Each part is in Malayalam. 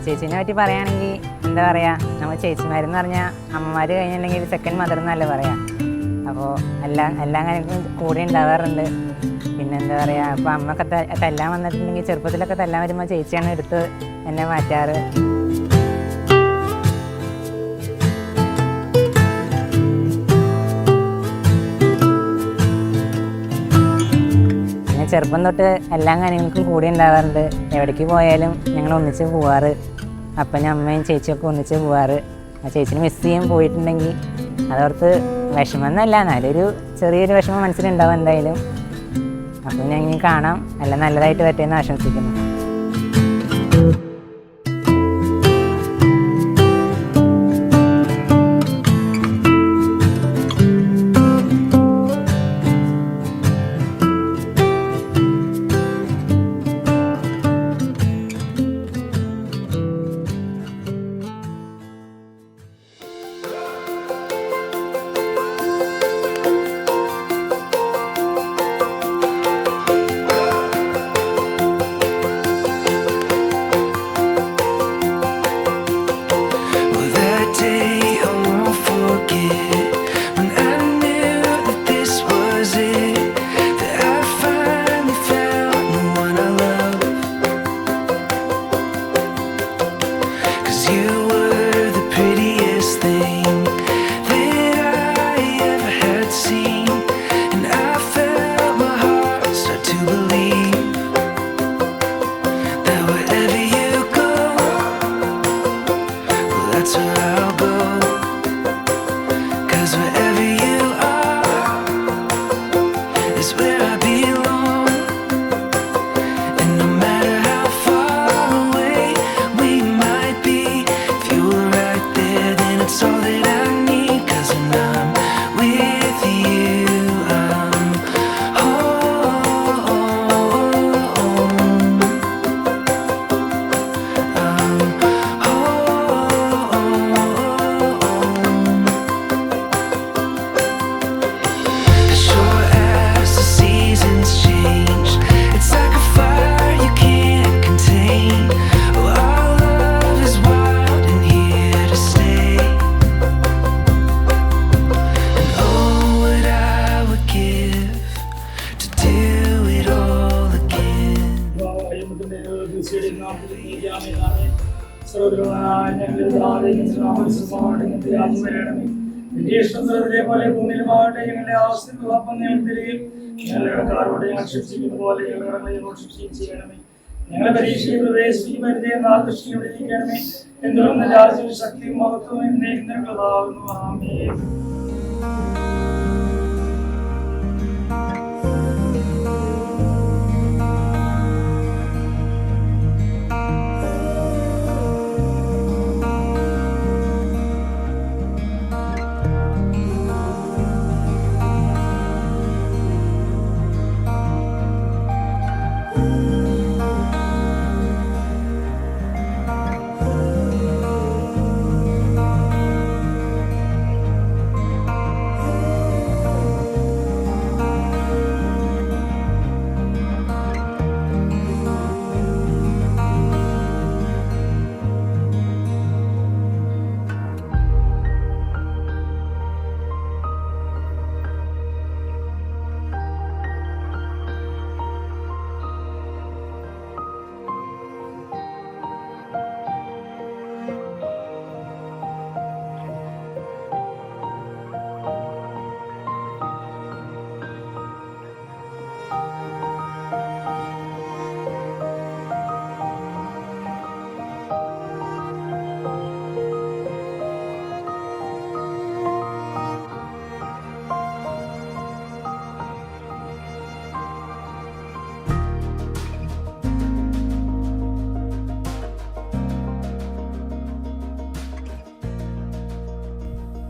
ചേച്ചീനെ പറ്റി പറയുകയാണെങ്കിൽ എന്താ പറയുക, നമ്മൾ ചേച്ചിമാരെന്ന് പറഞ്ഞാൽ അമ്മമാർ കഴിഞ്ഞിട്ടുണ്ടെങ്കിൽ സെക്കൻഡ് മദർ എന്നല്ലേ പറയാം. അപ്പോൾ എല്ലാ കാര്യങ്ങളും കൂടെ ഉണ്ടാവാറുണ്ട്. പിന്നെ എന്താ പറയുക, ഇപ്പോൾ അമ്മയൊക്കെ തല്ലാൻ വന്നിട്ടുണ്ടെങ്കിൽ ചെറുപ്പത്തിലൊക്കെ തല്ലാൻ വരുമ്പോൾ ചേച്ചിയാണ് എടുത്ത് എന്നെ മാറ്റാറ്. ചെറുപ്പം തൊട്ട് എല്ലാ കാര്യങ്ങൾക്കും കൂടെ ഉണ്ടാവാറുണ്ട്. എവിടേക്ക് പോയാലും ഞങ്ങൾ ഒന്നിച്ച് പോവാറ്. അപ്പനും അമ്മയും ചേച്ചിയൊക്കെ ഒന്നിച്ച് പോവാറ്. ആ ചേച്ചിനെ മിസ് ചെയ്യാൻ പോയിട്ടുണ്ടെങ്കിൽ അതോർത്ത് വിഷമം എന്നല്ല, എന്നാലൊരു ചെറിയൊരു വിഷമം മനസ്സിലുണ്ടാവും എന്തായാലും. അപ്പം ഞാൻ ഇനി കാണാം, എല്ലാം നല്ലതായിട്ട് പറ്റുമെന്ന് ആശംസിക്കുന്നു. പോലെ ഭൂമിയിലുമാകട്ടെ ഞങ്ങളുടെ ആവശ്യത്തിനുള്ള അപ്പം ഞങ്ങൾ തരികയും ഞങ്ങളുടെ കാരോട് ഞങ്ങൾ ശിക്ഷിക്കുന്ന പോലെ ഞങ്ങളുടെ ശിക്ഷിക്കുകയും ചെയ്യണമേ. ഞങ്ങളെ പരീക്ഷയിൽ പ്രവേശിക്കുകയും വരുന്ന ആകർഷിക്കണമേ. എന്തുകൊണ്ട് രാജ്യവും ശക്തിയും മഹത്വവും എന്നേക്കുള്ളതാകുന്നു. ആമേൻ.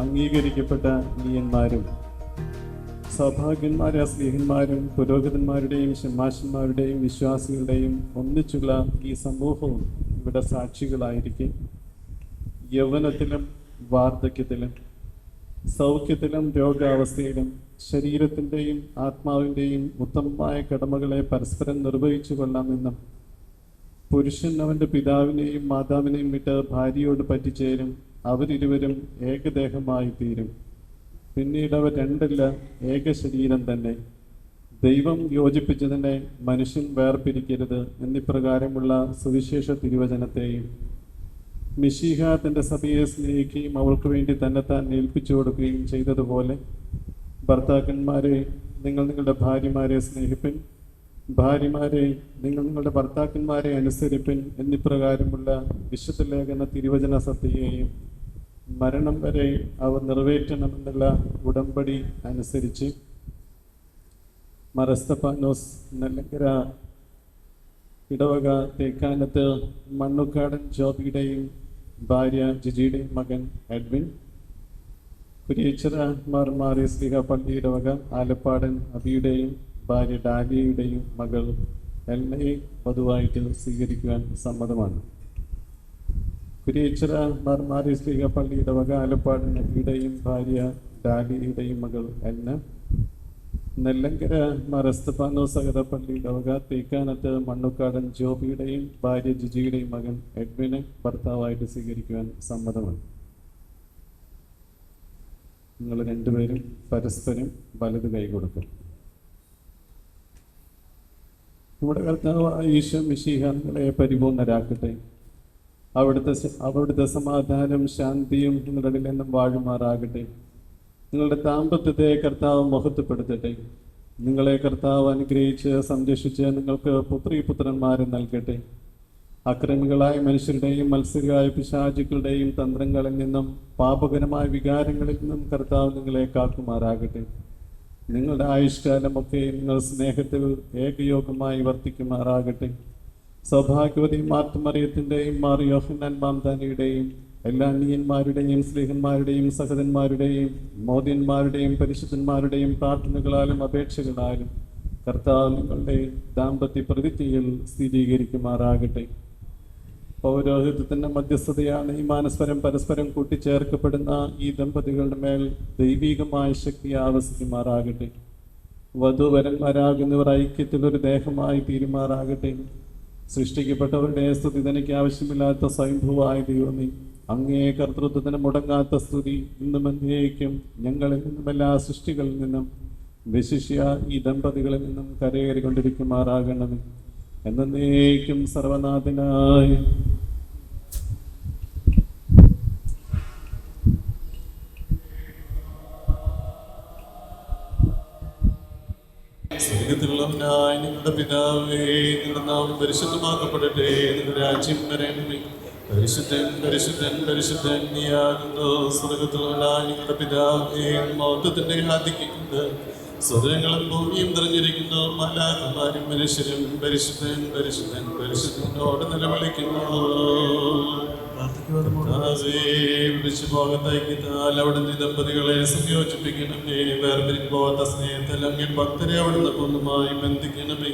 അംഗീകരിക്കപ്പെട്ട നീയന്മാരും സൗഭാഗ്യന്മാരായ സ്നേഹന്മാരും പുരോഹിതന്മാരുടെയും ശമാശന്മാരുടെയും വിശ്വാസികളുടെയും ഒന്നിച്ചുള്ള ഈ സമൂഹവും ഇവിടെ സാക്ഷികളായിരിക്കും. യൗവനത്തിലും വാർദ്ധക്യത്തിലും സൗഖ്യത്തിലും രോഗാവസ്ഥയിലും ശരീരത്തിൻ്റെയും ആത്മാവിൻ്റെയും ഉത്തമമായ കടമകളെ പരസ്പരം നിർവഹിച്ചു കൊള്ളാമെന്നും പുരുഷൻ അവൻ്റെ പിതാവിനെയും മാതാവിനെയും വിട്ട് ഭാര്യയോട് പറ്റിച്ചേരും, അവരിരുവരും ഏകദേഹമായി തീരും. പിന്നീട് അവർ രണ്ടല്ല, ഏക ശരീരം തന്നെ. ദൈവം യോജിപ്പിച്ചതിനെ മനുഷ്യൻ വേർപിരിക്കരുത് എന്നിപ്രകാരമുള്ള സുവിശേഷ തിരുവചനത്തെയും മിശീഹ തൻ്റെ സഭയെ സ്നേഹിക്കുകയും അവൾക്ക് വേണ്ടി തന്നെത്താൻ ഏൽപ്പിച്ചു കൊടുക്കുകയും ചെയ്തതുപോലെ ഭർത്താക്കന്മാരെ, നിങ്ങൾ നിങ്ങളുടെ ഭാര്യമാരെ സ്നേഹിപ്പിൻ, ഭാര്യമാരെ, നിങ്ങൾ നിങ്ങളുടെ ഭർത്താക്കന്മാരെ അനുസരിപ്പിൻ എന്നിപ്രകാരമുള്ള വിശുദ്ധ ലേഖന തിരുവചന സത്യയെയും മരണം വരെ അവ നിറവേറ്റണമെന്നുള്ള ഉടമ്പടി അനുസരിച്ച് മറസ്തപാനോസ് നെല്ലങ്കര ഇടവക തേക്കാനത്ത് മണ്ണുക്കാടൻ ജോബിയുടെയും ഭാര്യ ജിജിയുടെയും മകൻ എഡ്വിൻ, കുരിയച്ചിറ മാർമാറി സ്ലിഹ പള്ളി ഇടവക ആലപ്പാടൻ അബിയുടെയും ഭാര്യ ഡാലിയയുടെയും മകൾ എൽനയെ വധുവായിട്ട് സ്വീകരിക്കുവാൻ സമ്മതമാണ്. കുരിയച്ചിറ മാർമാറി സ്ലിഹ പള്ളി ഇടവക ആലപ്പാടൻ അബിയുടെയും ഭാര്യ ഡാലിയയുടെയും മകൾ എൽന, നെല്ലങ്കര മറസ്തപാനോ സഹത പള്ളി ഇടവക തേക്കാനത്ത് മണ്ണുക്കാടൻ ജോബിയുടെയും ഭാര്യ ജിജിയുടെയും മകൻ എഡ്വിനെ ഭർത്താവായിട്ട് സ്വീകരിക്കുവാൻ സമ്മതമാണ്. നിങ്ങൾ രണ്ടുപേരും പരസ്പരം വലത് കൈ കൊടുക്കും. നമ്മുടെ കർത്താവ് ഈശോ മിശിഹ നിങ്ങളെ പരിപൂർണരാക്കട്ടെ. അവിടുത്തെ സമാധാനം ശാന്തിയും നിങ്ങളുടെ നിന്നും വാഴുമാറാകട്ടെ. നിങ്ങളുടെ ദാമ്പത്യത്തെ കർത്താവ് മഹത്വപ്പെടുത്തട്ടെ. നിങ്ങളെ കർത്താവ് അനുഗ്രഹിച്ച് സംരക്ഷിച്ച് നിങ്ങൾക്ക് പുത്രീപുത്രന്മാരെ നൽകട്ടെ. അക്രമികളായ മനുഷ്യരുടെയും മത്സരരായ പിശാചുക്കളുടെയും തന്ത്രങ്ങളിൽ നിന്നും പാപകരമായ വികാരങ്ങളിൽ നിന്നും കർത്താവ് നിങ്ങളെ കാക്കുമാറാകട്ടെ. നിങ്ങളുടെ ആയുഷ്കാലമൊക്കെ നിങ്ങൾ സ്നേഹത്തിൽ ഏകയോഗമായി വർത്തിക്കുമാറാകട്ടെ. സൗഭാഗ്യവതി മാർത്തുമറിയത്തിൻ്റെയും മാർ യോഹന്നാൻ മാംദാനിയുടെയും എല്ലാ അന്യന്മാരുടെയും സ്നേഹന്മാരുടെയും സഹോദരന്മാരുടെയും മോദിയന്മാരുടെയും പരിശുദ്ധന്മാരുടെയും പ്രാർത്ഥനകളാലും അപേക്ഷകളാലും കർത്താവ് നിങ്ങളുടെ ദാമ്പത്യ പ്രതിജ്ഞയിൽ സ്ഥിരീകരിക്കുമാറാകട്ടെ. പൗരോഹിത്യത്തിൻ്റെ മധ്യസ്ഥതയാണ് ഈ പരസ്പരം കൂട്ടിച്ചേർക്കപ്പെടുന്ന ഈ ദമ്പതികളുടെ മേൽ ദൈവികമായ ശക്തി ആവസിക്കുമാറാകട്ടെ. വധുവരന്മാരാകുന്നവർ ഐക്യത്തിൽ ഒരു ദേഹമായി തീരുമാറാകട്ടെ. സൃഷ്ടിക്കപ്പെട്ടവരുടെ സ്തുതി തനിക്ക് ആവശ്യമില്ലാത്ത സ്വയംഭൂവായ ദൈവമേ, അങ്ങേ കർത്തൃത്വത്തിന് മുടങ്ങാത്ത സ്തുതി ഇന്നും എന്നേക്കും ഞങ്ങളിൽ നിന്നും എല്ലാ സൃഷ്ടികളിൽ നിന്നും വിശിഷ്യ ഈ ദമ്പതികളിൽ നിന്നും കരയേറിക്കൊണ്ടിരിക്കുമാറാകണമേ. എന്നേക്കും സർവനാഥനായ സ്വർഗ്ഗത്തിലുള്ളവനായ നിങ്ങളുടെ പിതാവേ, നിങ്ങളുടെ നാമം പരിശുദ്ധമാക്കപ്പെടട്ടെ. നിങ്ങളുടെ രാജ്യം വരണമേ. പരിശുദ്ധൻ പരിശുദ്ധൻ പരിശുദ്ധൻ നീയാകുന്നു. സ്വർഗ്ഗത്തിലുള്ളവനായ നിങ്ങളുടെ പിതാവേ, മൗത്വത്തിന്റെ ആധിക്യമുണ്ട്. സ്വർഗ്ഗങ്ങളും ഭൂമിയും നിറഞ്ഞിരിക്കുന്നു. മാലാഖമാരും മനുഷ്യരും പരിശുദ്ധൻ പരിശുദ്ധൻ പരിശുദ്ധനോട് നിലവിളിക്കുന്നു. വിളിച്ചു പോകത്തയക്കിത്താൽ അവിടുന്ന് ദമ്പതികളെ സംയോജിപ്പിക്കണമേ. വേർപിരിഞ്ഞു പോകാത്ത സ്നേഹത്തിൽ അങ്ങേ ഭക്തരെ അവിടുന്ന് പൂർണ്ണമായി ബന്ധിക്കണമേ.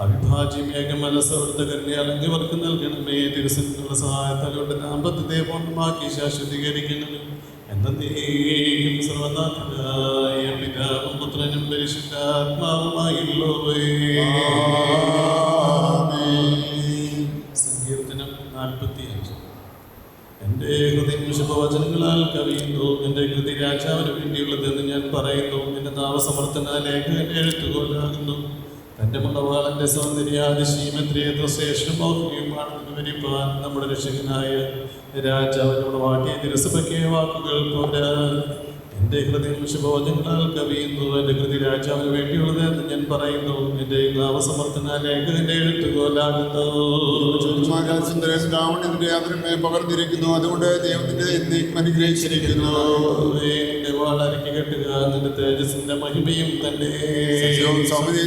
അവിഭാജ്യം ഏകമനസ് അവിടുത്തെ കരുണയാൽ അങ്ങവർക്ക് നൽകണമേ. തിരുസന്നിധിയുള്ള സഹായത്താലോട്ട് ദാമ്പത്യത്തെ പൂർണ്ണമാക്കി ശാശ്വതീകരിക്കണമേ. എന്നേക്കും സർവനാഥനായ പിതാവും പുത്രനും പരിശുദ്ധാത്മാവുമായുള്ളവേ. സങ്കീർത്തനം 45. എൻ്റെ ഹൃദയം ശുഭവചനങ്ങളാൽ കവിയുന്നു. എൻ്റെ കൃതി രാജാവിന് വേണ്ടിയുള്ളതെന്ന് ഞാൻ പറയുന്നു. എൻ്റെ നാമസമർത്ഥന ലേഖകൻ എഴുത്തുകൊണ്ടാകുന്നു. തൻ്റെ മണവാളൻ്റെ സൗന്ദര്യാതിശീമെത്രയെത്ര ശ്രേഷ്ഠമോഹ്യമാണെന്ന് വരിപ്പാൻ നമ്മുടെ രക്ഷകനായ രാജാവിനോട് വാട്ടിയ തിരുസഭയ്ക്ക് വാക്കുകൾ പോരാ. എൻ്റെ ഹൃദയം ശുഭവചനങ്ങളാൽ കവിയുന്നു. എൻ്റെ കൃതി രാജാവിന് വേണ്ടിയുള്ളതെന്ന് ഞാൻ പറയുന്നു. എൻ്റെ നാമസമർത്ഥന ലേഖകൻ്റെ എഴുത്തുകൊണ്ടാകുന്നു. പകർന്നിരിക്കുന്നു. അതുകൊണ്ട് ദൈവത്തിന്റെ എന്നേക്കും അനുഗ്രഹിച്ചിരിക്കുന്നു. വാളരക്കി കെട്ടുക, നിന്റെ തേജസ്സിന്റെ മഹിമയും തന്നെ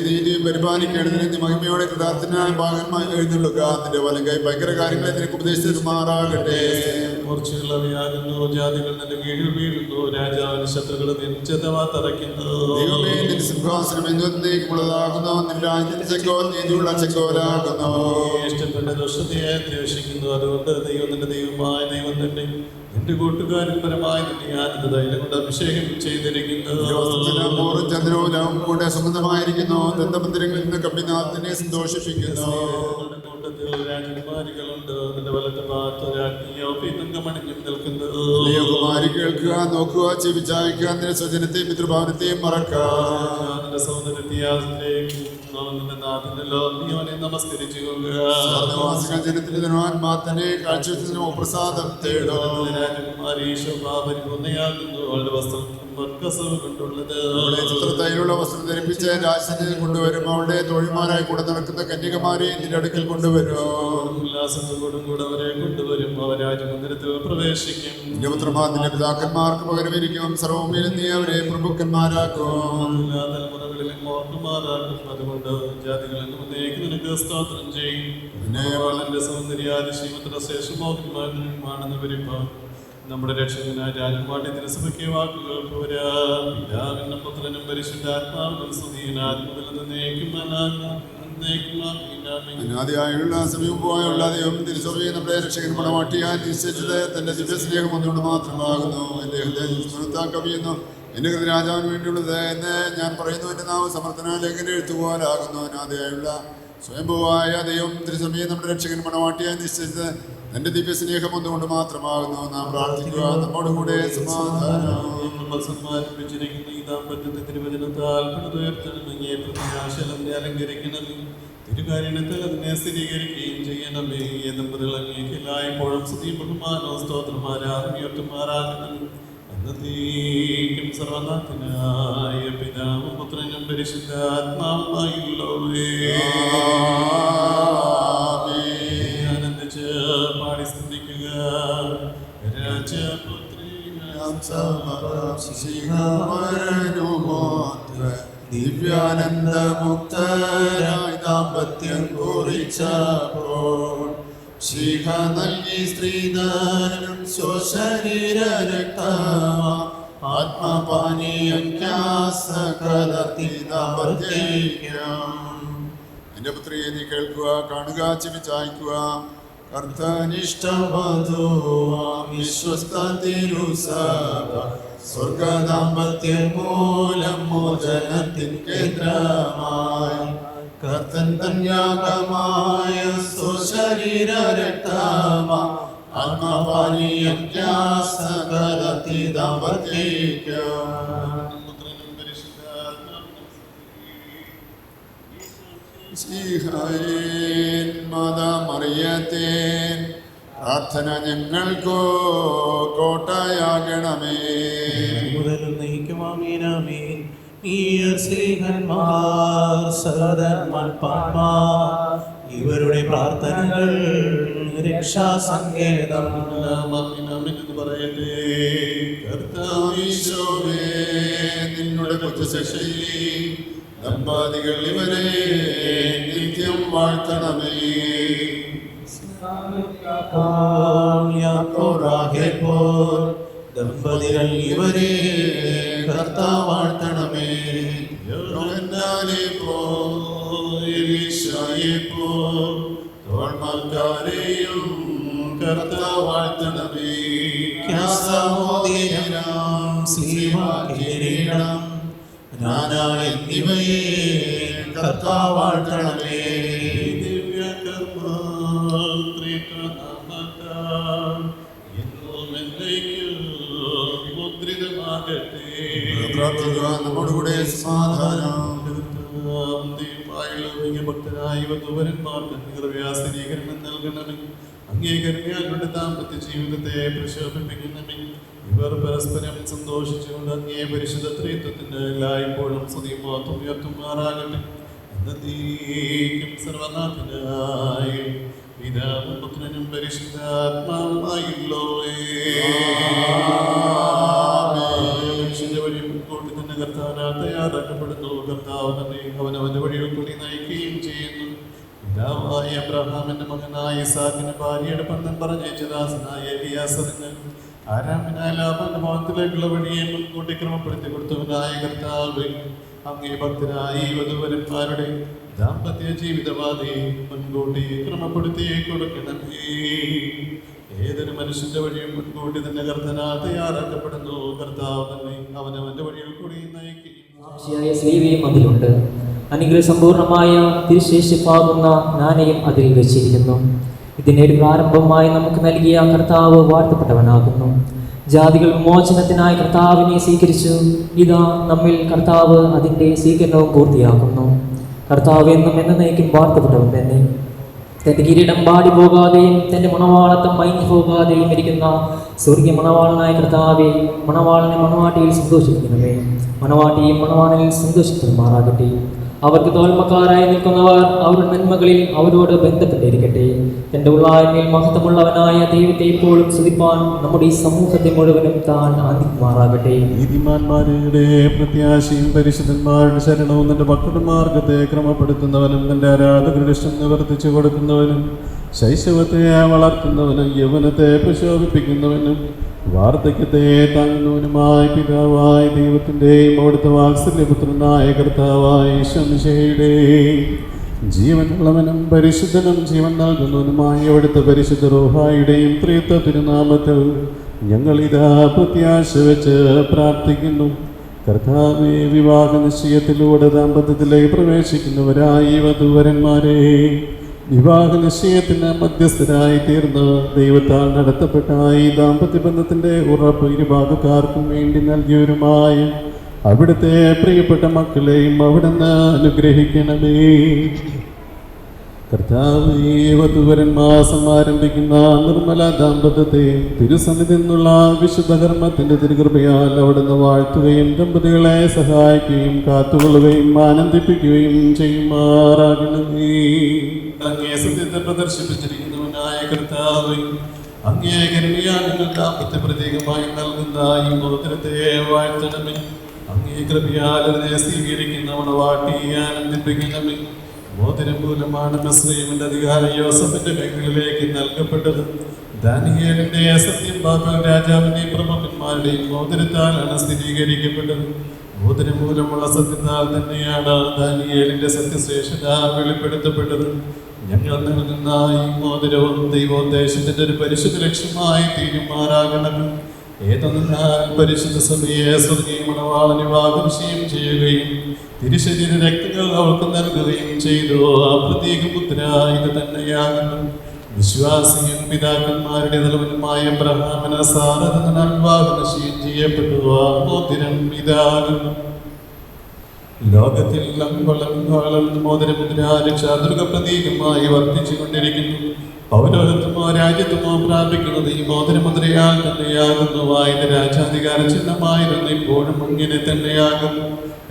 നീതിയും പരിപാലിക്കേണ്ടതിന് മഹിമയോടെ കൃതാർത്ഥനായ ഭാഗമായി എഴുന്നള്ളുക. നിന്റെ വലം കൈ ഭയങ്കര കാര്യങ്ങളെ നിനക്ക് ഉപദേശിക്കുമാറാകട്ടെ. മൂർച്ചയുള്ളവയാകുന്നു. ജാതികൾ നിന്റെ കീഴിൽ വീഴുന്നു. രാജാവിന് ശത്രുക്കൾ നിശ്ചിതമാ തറയ്ക്കുന്നു. ദൈവമേ, നിന്റെ സിംഹാസനം എന്നേക്കുമുള്ളതാകുന്നു. നിന്റെ രാജ്യത്തിന്റെ ചെങ്കോൽ നീതിയുള്ള ചെങ്കോലാകുന്നു. ഇഷ്ടപ്പെട്ട ദുഷ്ടതയെ ദ്വേഷിക്കുന്നു. അതുകൊണ്ട് ദൈവം നിന്റെ ദൈവമായ ദൈവം തന്നെ എന്റെ കൂട്ടുകാരൻ പരമായി നിന്നെ ആനന്ദ തൈലം കൊണ്ട് അഭിഷേകം ചെയ്തിരിക്കുന്നു. ചന്ദ്രവും കൂടെ സുഗന്ധമായിരിക്കുന്നു. ദന്തമന്ദിരങ്ങളിൽ നിന്ന് കമ്പിനാഥനെ സന്തോഷിപ്പിക്കുന്നു. കൂട്ടത്തിൽ രാജകുമാരികളുണ്ട്. നിന്റെ വലത്ത് ഭാഗത്ത് രാജ്ഞിയോ പീതങ്കമണിഞ്ഞും നിൽക്കുന്നു. കുമാരി കേൾക്കുക, നോക്കുക, ചെവിച്ചായ്ക്കുക, നിന്റെ സ്വജനത്തെയും പിതൃഭവനത്തെയും മറക്കാം. നിന്റെ സൗന്ദര്യത്യാസത്തിലേക്ക് നിന്റെ നാഥനല്ലോ നീ അവനെ നമസ്കരിച്ചു ജനത്തിന്റെ ധനവാന്മാത്തനെ കാഴ്ചവെച്ചതിനോ പ്രസാദം തേടും. രാജകുമാരി ശോഭാപരിപൂർണ്ണയാകുന്നു. അവളുടെ വസ്ത്രം കൊണ്ടുള്ളത്. അവളെ ചിത്രത്തൈലുള്ള വസ്ത്രം ധരിപ്പിച്ച് രാജ്യത്തിൽ കൊണ്ടുവരും. അവളുടെ തോഴിമാരായി കൂടെ നടക്കുന്ന കന്യകമാരെ നിന്റെ അടുക്കൽ കൊണ്ടുവരും. ഉല്ലാസത്തോടും കൂടെ അവരെ കൊണ്ടുവരും. അവർ രാജമന്ദിരത്തിൽ പ്രവേശിക്കും. നിന്റെ പുത്രന്മാർ നിന്റെ പിതാക്കന്മാർക്ക് പകരമിരിക്കും. സർവ്വഭൂമിയിലും നീ അവരെ പ്രഭുക്കന്മാരാക്കും. തലമുറകളിലും ഓർക്കുമാറാക്കും. അതുകൊണ്ട് ജാതികളിൽ നിനക്ക് സ്തോത്രം ചെയ്യും. എന്റെ സൗന്ദര്യാതിശീമത്ര ശേഷമോഹന്മാണെന്ന് വരിപ്പാൻ നമ്മുടെ രക്ഷകനായ രാജകുമാരി തിരുസഭയ്ക്ക് വാക്കുകൾ പോരാ. പിതാവിനും പുത്രനും പരിശുദ്ധാത്മാവിനും അനാദിയായുള്ള സമീപമായുള്ള ദൈവം തിരുസഭയെ നമ്മുടെ രക്ഷകൻ മണവാട്ടിയാൻ നിശ്ചയിച്ചത് തന്റെ ദിവ്യ സ്നേഹം ഒന്നുകൊണ്ട് മാത്രമാകുന്നു. എന്റെ ഹൃദയം കവിയുന്നു. എന്റെ ഹൃദയ രാജാവിന് വേണ്ടിയുള്ളത് എന്ന് ഞാൻ പറയുന്നു. എന്റെ നാമം സമർത്ഥന ലേഖന എഴുത്തുപോലാകുന്നു. അനാദിയായുള്ള സ്വയംഭൂവായ ദൈവം തിരുസഭയെ നമ്മുടെ രക്ഷകൻ മണവാട്ടിയായി നിശ്ചയിച്ചത് എന്റെ ദിവ്യ സ്നേഹം ഒന്നുകൊണ്ട് മാത്രമാകുന്നു. നാം പ്രാർത്ഥിക്കുക. നമ്മോടുകൂടെ സമാധാനം അലങ്കരിക്കണമേ. തിരുകാര്യത്തിൽ അതിനെ സ്ഥിരീകരിക്കുകയും ചെയ്യണമേ. എല്ലായ്പ്പോഴും സ്തുതിയും ബഹുമാനവും സ്തോത്രം ആരാധനയൊട്ടുമാറാകണമേ. എന്നതേക്കും സർവനാഥനായ പിതാവും പുത്രനും പരിശുദ്ധാത്മാവുമായുള്ളവേ ആനന്ദിച്ച് പാടി സ്തുതിക്കുക. ദിവ്യാനന്ദമുക്തരായി ദാമ്പത്യം കുറിച്ചപ്പോൾ ശിഖ നൽകി സ്ത്രീധനം സ്വശരീര രക്തമാ ആത്മപാനീയം കലർത്തി ദാമ്പത്യം. എന്റെ പുത്രിയെ നീ കേൾക്കുക, കാണുക, ചെവിച്ചായ്ക്കുക. കർത്തനിഷ്ഠവധൂവാം വിശ്വസ്ത തിരുസഭ സ്വർഗദാമ്പത്യം മൂലം മോചനത്തിൻ കേന്ദ്രമായി കർത്തൻ തന്യാഗമായ സ്വശരീര രക്തമാ ആത്മപാനീയം കലർത്തി ദാമ്പത്യം. മറിയത്തേൻ പ്രാർത്ഥന ഞങ്ങൾക്കോ കോട്ടയാകണമേ. ഇവരുടെ പ്രാർത്ഥനകൾ രക്ഷാസങ്കേതം. പറയട്ടെ. കർത്താവീശോവേ, നിന്നുടെ പുത്രശക്തി ദമ്പതികൾ ഇവരെ നിത്യം വാഴ്ത്തണമേ. ദമ്പതികൾ ഇവരെ കർത്താവ് വാഴ്ത്തണമേ. തോൾമാർക്കാരെയും കർത്താവ് വാഴ്ത്തണമേ. എന്നിവയെ കർത്താവ് വാഴ്ത്തണമേ. നമ്മോടുകൂടെ സമാധാനം. ഭക്തനായ വധൂവരന്മാർക്ക് നിർവ്യാസീകരണം നൽകണമേ. അംഗീകരണങ്ങളുടെ ദാമ്പത്യ ജീവിതത്തെ പ്രശോഭിപ്പിക്കണമേ. ഇവർ പരസ്പരം സന്തോഷിച്ചുകൊണ്ട് അങ്ങേ പരിശുദ്ധ ത്രിത്വത്തിന് എല്ലായ്പ്പോഴും സ്തുതിയും ഉയർത്തുമാറാകട്ടെ. എന്നതേക്കും സർവനാഥനായ പിതാവും പുത്രനും പരിശുദ്ധാത്മാവുമായുള്ളവേ വഴി മുൻകൂട്ടി തന്നെ കർത്താവിനാൽ തയ്യാറാക്കപ്പെടുന്നു. കർത്താവ് തന്നെ അവനവന്റെ വഴിയിൽ കൂടി നയിക്കുകയും ചെയ്യുന്നു. പിതാവായ അബ്രഹാമിന്റെ മകനായ ഇസാഖിന്റെ ഭാര്യയുടെ പന്തം പറഞ്ഞയച്ച ദാസനായ എലിയാസറിന് ആരാമിനായ ലാബാന്റെ ഭവനത്തിലേക്കുള്ള വഴിയെ മുൻകൂട്ടി ക്രമപ്പെടുത്തി കൊടുത്തവനായ കർത്താവ് അങ്ങേ ഭക്തരായി വധുവരന്മാരുടെ ദാമ്പത്യ ജീവിതവാദി മുൻകൂട്ടി ക്രമപ്പെടുത്തി കൊടുക്കണമേ. ഏതൊരു മനുഷ്യന്റെ വഴിയും മുൻകൂട്ടി തന്നെ കർത്തനാൽ തയ്യാറാക്കപ്പെടുന്നു. കർത്താവ് തന്നെ അവനവന്റെ വഴിയിൽ കൂടി നയിക്കും. സ്ലീവയും അതിലുണ്ട്. അനുഗ്രഹസമ്പൂർണമായ തിരുശേഷിപ്പാകുന്ന നാണയം അതിൽ വെച്ചിരിക്കുന്നു. ഇതിൻ്റെ ഒരു പ്രാരംഭമായി നമുക്ക് നൽകിയ കർത്താവ് വാഴ്ത്തപ്പെട്ടവനാകുന്നു. ജാതികൾ വിമോചനത്തിനായി കർത്താവിനെ സ്വീകരിച്ചു. ഇതാ നമ്മിൽ കർത്താവ് അതിൻ്റെ സ്വീകരണവും പൂർത്തിയാക്കുന്നു. കർത്താവ് എന്നും എന്നേക്കും വാഴ്ത്തപ്പെട്ടവൻ തന്നെ. തൻ്റെ കിരീടം പാടി പോകാതെയും തൻ്റെ മണവാളത്തം മയങ്ങി പോകാതെയും ഇരിക്കുന്ന സ്വർഗീയ മണവാളനായ കർത്താവെ, മണവാളനെ മണവാട്ടിയിൽ സന്തോഷിപ്പിക്കണമേ. മണവാട്ടിയും മണവാളനിൽ സന്തോഷിക്കുമാറാകട്ടെ. അവർക്ക് തോൽമക്കാരായി നിൽക്കുന്നവർ അവരുടെ നന്മകളിൽ അവരോട് ബന്ധപ്പെട്ടിരിക്കട്ടെ. തൻ്റെ ഉള്ളായ്മയിൽ മഹത്വമുള്ളവനായ ദൈവത്തെ എപ്പോഴും സ്തുതിപ്പാൻ നമ്മുടെ ഈ സമൂഹത്തെ മുഴുവനും താൻ ആദിക്കുമാറാകട്ടെ. നീതിമാന്മാരുടെ പ്രത്യാശയും പരിശുദ്ധന്മാരുടെ ശരണവും തന്റെ ഭക്തരുടെ മാർഗത്തെ ക്രമപ്പെടുത്തുന്നവനും തന്റെ ആരാധകരുടെ ഇഷ്ടം നിവർത്തിച്ചു കൊടുക്കുന്നവനും ശൈശവത്തെ വളർത്തുന്നവനും യൗവനത്തെ പ്രശോഭിപ്പിക്കുന്നവനും വാർദ്ധക്യത്തെ താങ്ങുന്നവനുമായ പിതാവായ ദൈവത്തിൻ്റെയും അവിടുത്തെ വാത്സല്യപുത്രനായ കർത്താവായ ഈശോമിശിഹായുടെയും ജീവനുള്ളവനും പരിശുദ്ധനും ജീവൻ നൽകുന്നവനുമായ അവിടുത്തെ പരിശുദ്ധ റൂഹായുടെയും ത്രിത്വ തിരുനാമത്തിൽ ഞങ്ങളിതാ പ്രത്യാശ വെച്ച് പ്രാർത്ഥിക്കുന്നു. കർത്താവേ, വിവാഹ നിശ്ചയത്തിലൂടെ ദാമ്പത്യത്തിലേക്ക് പ്രവേശിക്കുന്നവരായി വധൂവരന്മാരെ വിവാഹ നിശ്ചയത്തിന് മധ്യസ്ഥരായി തീർന്ന് ദൈവത്താൽ നടത്തപ്പെട്ട ഈ ദാമ്പത്യ ബന്ധത്തിൻ്റെ ഉറപ്പ് ഇരുഭാഗക്കാർക്കും വേണ്ടി നൽകിയവരുമായ അവിടുത്തെ പ്രിയപ്പെട്ട മക്കളെയും അവിടുന്ന് അനുഗ്രഹിക്കണമേ. കർത്താവേ, വധൂവരന്മാർ സമാരംഭിക്കുന്ന നിർമ്മല ദാമ്പത്യത്തെ തിരുസന്നിധിയിൽ നിന്നുള്ള വിശുദ്ധ കർമ്മത്തിൻ്റെ തിരുകൃപയാൽ അവിടുന്ന് വാഴ്ത്തുകയും ദമ്പതികളെ സഹായിക്കുകയും കാത്തുകൊള്ളുകയും ആനന്ദിപ്പിക്കുകയും ചെയ്യുമാറാകണമേ. അങ്ങേ സത്യത്തെ പ്രദർശിപ്പിച്ചിരിക്കുന്നവനായ കർത്താവേ, അങ്ങേ കരുണയാൽ നിങ്ങൾ ദാമ്പത്യ പ്രതീകമായി നൽകുന്ന ഈ മോതിരത്തെ വാഴ്ത്തണമേ. അങ്ങേ കൃപയാൽ അതിനെ സ്വീകരിക്കുന്ന മണവാട്ടിയെ ആനന്ദിപ്പിക്കണമേ. മോതിരം മൂലമാണ് മിസ്രയീമിന്റെ അധികാരം യോസഫിന്റെ കൈകളിലേക്ക് നൽകപ്പെട്ടത്. ദാനിയേലിന്റെ സത്യം ബാബേൽ രാജാവിന്റെയും പ്രമുഖന്മാരുടെയും മോതിരത്താലാണ് സ്ഥിരീകരിക്കപ്പെട്ടത്. മോതിരം മൂലമുള്ള സത്യത്താൽ തന്നെയാണ് ദാനിയേലിന്റെ സത്യശ്രേഷ്ഠത വെളിപ്പെടുത്തപ്പെട്ടത്. ഞങ്ങൾ നൽകുന്ന ഈ മോതിരവും ദൈവോദ്ദേശത്തിന്റെ ഒരു പരിശുദ്ധ ലക്ഷ്യമായി തീരുമാറാകണം. ഏതെന്നാൽ പരിശുദ്ധ സഭയെ സ്വർഗീയ മണവാളൻ വിവാഹനിശ്ചയം ചെയ്യുകയും തിരുശരീര രക്തങ്ങൾ അവൾക്ക് നൽകുകയും ചെയ്തു. ആ പ്രത്യേക മുദ്ര ഇത് തന്നെയാകുന്നു. വിശ്വാസിയും പിതാക്കന്മാരുടെ നിലവനുമായ അബ്രഹാമിന് സാരഥനാൽ വിവാഹനിശ്ചയം ചെയ്യപ്പെട്ടു. ആ മോതിരം ഇതാകുന്നു. ലോകത്തിൽ മോതിരമുദ്ര രക്ഷാദുർഗ പ്രതീകമായി വർദ്ധിച്ചുകൊണ്ടിരിക്കുന്നു. പൗരോഹിത്വമോ രാജ്യത്വമോ പ്രാപിക്കുന്നത് ഈ മോതിരമുദ്രയാൽ തന്നെയാകുന്നു. വായുന്ന രാജാധികാര ചിഹ്നമായിരുന്നു, ഇപ്പോഴും ഇങ്ങനെ തന്നെയാകുന്നു.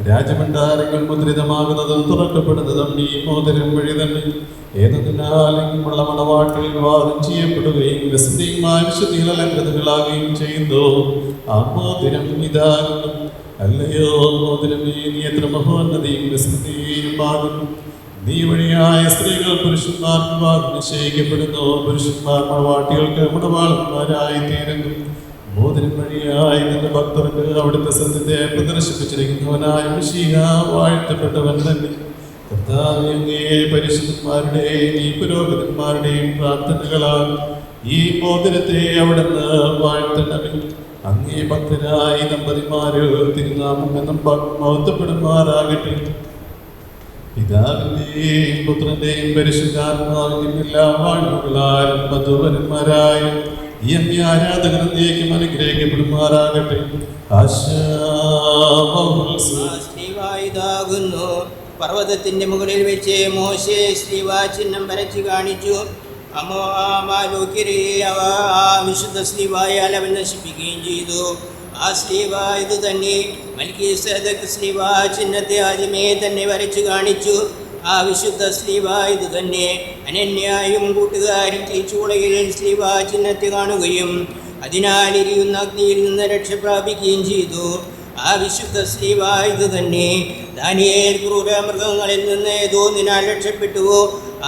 രാജഭണ്ഡാരങ്ങൾ മുദ്രിതമാകുന്നതും തുറക്കപ്പെടുന്നതും ഈ മോതിരം വഴി തന്നെ. ഏതെന്നാലെങ്കിലുള്ള മണവാട്ടിൽ വിവാഹം ചെയ്യപ്പെടുകയും വിശുദ്ധിയുമായ വിശുദ്ധികൾ അലങ്കൃതങ്ങളാകുകയും ചെയ്യുന്നു. ആ മോതിരം ഇതാകുന്നു. അല്ലയോ മോതിരമേ, നീ എത്ര മഹോന്നതിയും വിസ്മൃതിയുമാകുന്നു. നീ വഴിയായ സ്ത്രീകൾ പുരുഷന്മാർക്ക് വിവാഹം നിശ്ചയിക്കപ്പെടുന്നു. പുരുഷന്മാർ മണവാട്ടികൾക്ക് മണവാളന്മാരായി തീരുന്നു. മോതിരം വഴിയായി നിന്റെ ഭക്തർക്ക് അവിടുത്തെ സത്യത്തെ പ്രദർശിപ്പിച്ചിരിക്കുന്നവനായ മിശിഹാ വാഴ്ത്തപ്പെട്ടവൻ തന്നെ. കർത്താവേ, അങ്ങേ പരിശുദ്ധന്മാരുടെയും ഈ പുരോഹിതന്മാരുടെയും പ്രാർത്ഥനകളാൽ ഈ മോതിരത്തെ അവിടുന്ന് വാഴ്ത്തണമേ. അങ്ങേ ഭക്തരായി ദമ്പതിമാര് തിരുനാമം എന്നും മഹത്വപ്പെടുമാറാകട്ടെ. പിതാവിന്റെയും പുത്രന്റെയും പരിശുദ്ധാത്മാവിന്റെയും എല്ലാ വാഴ്വുകളാലും വധൂവരന്മാരായും ഈ അമ്മ ആരാധകർ എന്നേക്കും അനുഗ്രഹിക്കപ്പെടുമാറാകട്ടെ. ഇതാകുന്നു. പർവ്വതത്തിന്റെ മുകളിൽ വെച്ച് മോശെ സ്ലീവാ ചിഹ്നം വരച്ച് കാണിച്ചു. വിശുദ്ധ സ്ലീവായാൽ അവൻ നശിപ്പിക്കുകയും ചെയ്തു. ആ സ്ലീവ ഇത് തന്നെ. മൽക്കീസേദെക്ക് സ്ലീവ ചിഹ്നത്തെ ആദ്യമേ തന്നെ വരച്ചു കാണിച്ചു. ആ വിശുദ്ധ സ്ലീവ ഇത് തന്നെ. അനന്യായും കൂട്ടുകാരും തീച്ചുളയിൽ സ്ലീവ ചിഹ്നത്തെ കാണുകയും അതിനാൽ എരിയുന്ന അഗ്നിയിൽ നിന്ന് രക്ഷ പ്രാപിക്കുകയും ചെയ്തു. ആ വിശുദ്ധ സ്ലീവ ഇത് തന്നെ. ദാനിയേൽ ക്രൂര മൃഗങ്ങളിൽ നിന്ന് ഏതോന്നിനാൽ രക്ഷപ്പെട്ടുവോ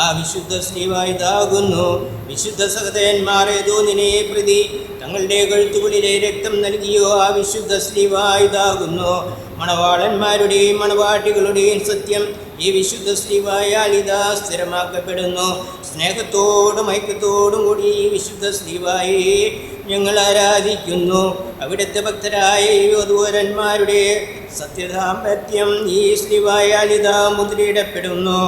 ആ വിശുദ്ധ സ്ലീവ ഇതാകുന്നു. വിശുദ്ധ സഹോദരന്മാർ ഏതോന്നിനെ പ്രതി തങ്ങളുടെ കഴുത്തുകളിലെ രക്തം നൽകിയോ ആ വിശുദ്ധ സ്ലീവ ഇതാകുന്നു. മണവാളന്മാരുടെയും മണവാട്ടികളുടെയും സത്യം ഈ വിശുദ്ധ സ്ലീവായാൽ ഇതാ സ്ഥിരമാക്കപ്പെടുന്നു. സ്നേഹത്തോടും ഐക്യത്തോടും കൂടി ഈ വിശുദ്ധ സ്ലീവായെ ഞങ്ങൾ ആരാധിക്കുന്നു. അവിടുത്തെ ഭക്തരായ ഈ വധൂവരന്മാരുടെ സത്യദാമ്പത്യം ഈ സ്ലീവായാൽ ഇതാ മുദ്രയിടപ്പെടുന്നു.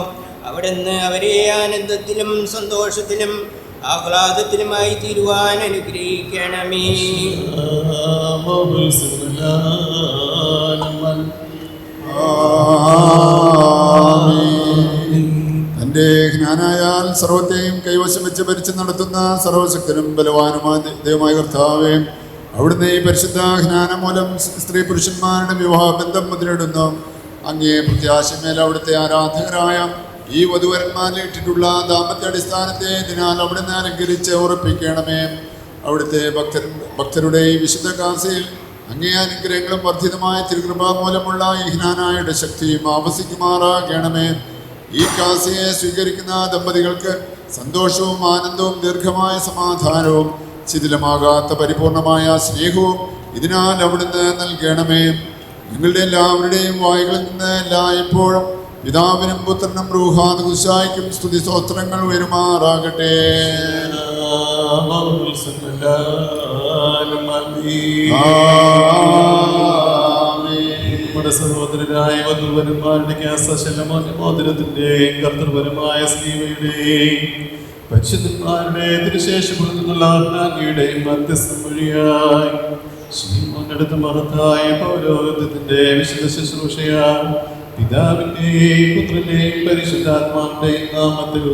അവിടുന്ന് അവരെ ആനന്ദത്തിലും സന്തോഷത്തിലും ആഹ്ലാദത്തിലുമായി തീരുവാൻ അനുഗ്രഹിക്കണമേ. തൻ്റെ ജ്ഞാനായാൽ സർവത്തെയും കൈവശം വെച്ച് ഭരിച്ച് നടത്തുന്ന സർവശക്തനും ബലവാനുമായ ദൈവമായ കർത്താവേ, അവിടുന്ന് ഈ പരിശുദ്ധ ജ്ഞാനം മൂലം സ്ത്രീ പുരുഷന്മാരുടെ വിവാഹബന്ധം മുതലിടുന്നു. അങ്ങേ പ്രത്യാശമേൽ അവിടുത്തെ ആരാധകരായ ഈ വധുവരന്മാരിൽ ഇട്ടിട്ടുള്ള ദാമ്പത്യ അടിസ്ഥാനത്തെ ഇതിനാൽ അവിടുന്ന് അലങ്കരിച്ച് ഉറപ്പിക്കണമേ. അവിടുത്തെ ഭക്തരുടെ ഈ വിശുദ്ധ കാസയിൽ അങ്ങേ അനുഗ്രഹങ്ങളും വർദ്ധിതമായ തിരുകൃപ മൂലമുള്ള ഈ ജ്ഞാനായുടെ ശക്തിയും ആവസിക്കുമാറാകണമേ. ഈ കാസയെ സ്വീകരിക്കുന്ന ദമ്പതികൾക്ക് സന്തോഷവും ആനന്ദവും ദീർഘമായ സമാധാനവും ശിഥിലമാകാത്ത പരിപൂർണമായ സ്നേഹവും ഇതിനാൽ അവിടുന്ന് നൽകണമേ. നിങ്ങളുടെ എല്ലാവരുടെയും വായുകളിൽ നിന്ന് എല്ലായ്പ്പോഴും പിതാവിനും പുത്രനും റൂഹാദുശായിക്കും സ്തുതി സ്തോത്രങ്ങൾ വരുമാറാകട്ടെ. നമ്മുടെ സഹോദരരായ വധുവരന്മാരുടെ മോതിരത്തിന്റെയും കർത്തൃപരമായ സ്ലീവയുടെയും പരിശുദ്ധന്മാരുടെ തിരുശേഷപ്പെടുന്നുള്ള അങ്ങയുടെയും മധ്യസ്ഥം വഴിയായി ശ്രീമോനടുത്ത് മഹത്തായ പൗരോഹിത്യത്തിന്റെ വിശുദ്ധ ശുശ്രൂഷയാൽ പിതാവിന്റെയും പുത്രന്റെയും പരിശുദ്ധാത്മാവിന്റെയും നാമത്തിൽ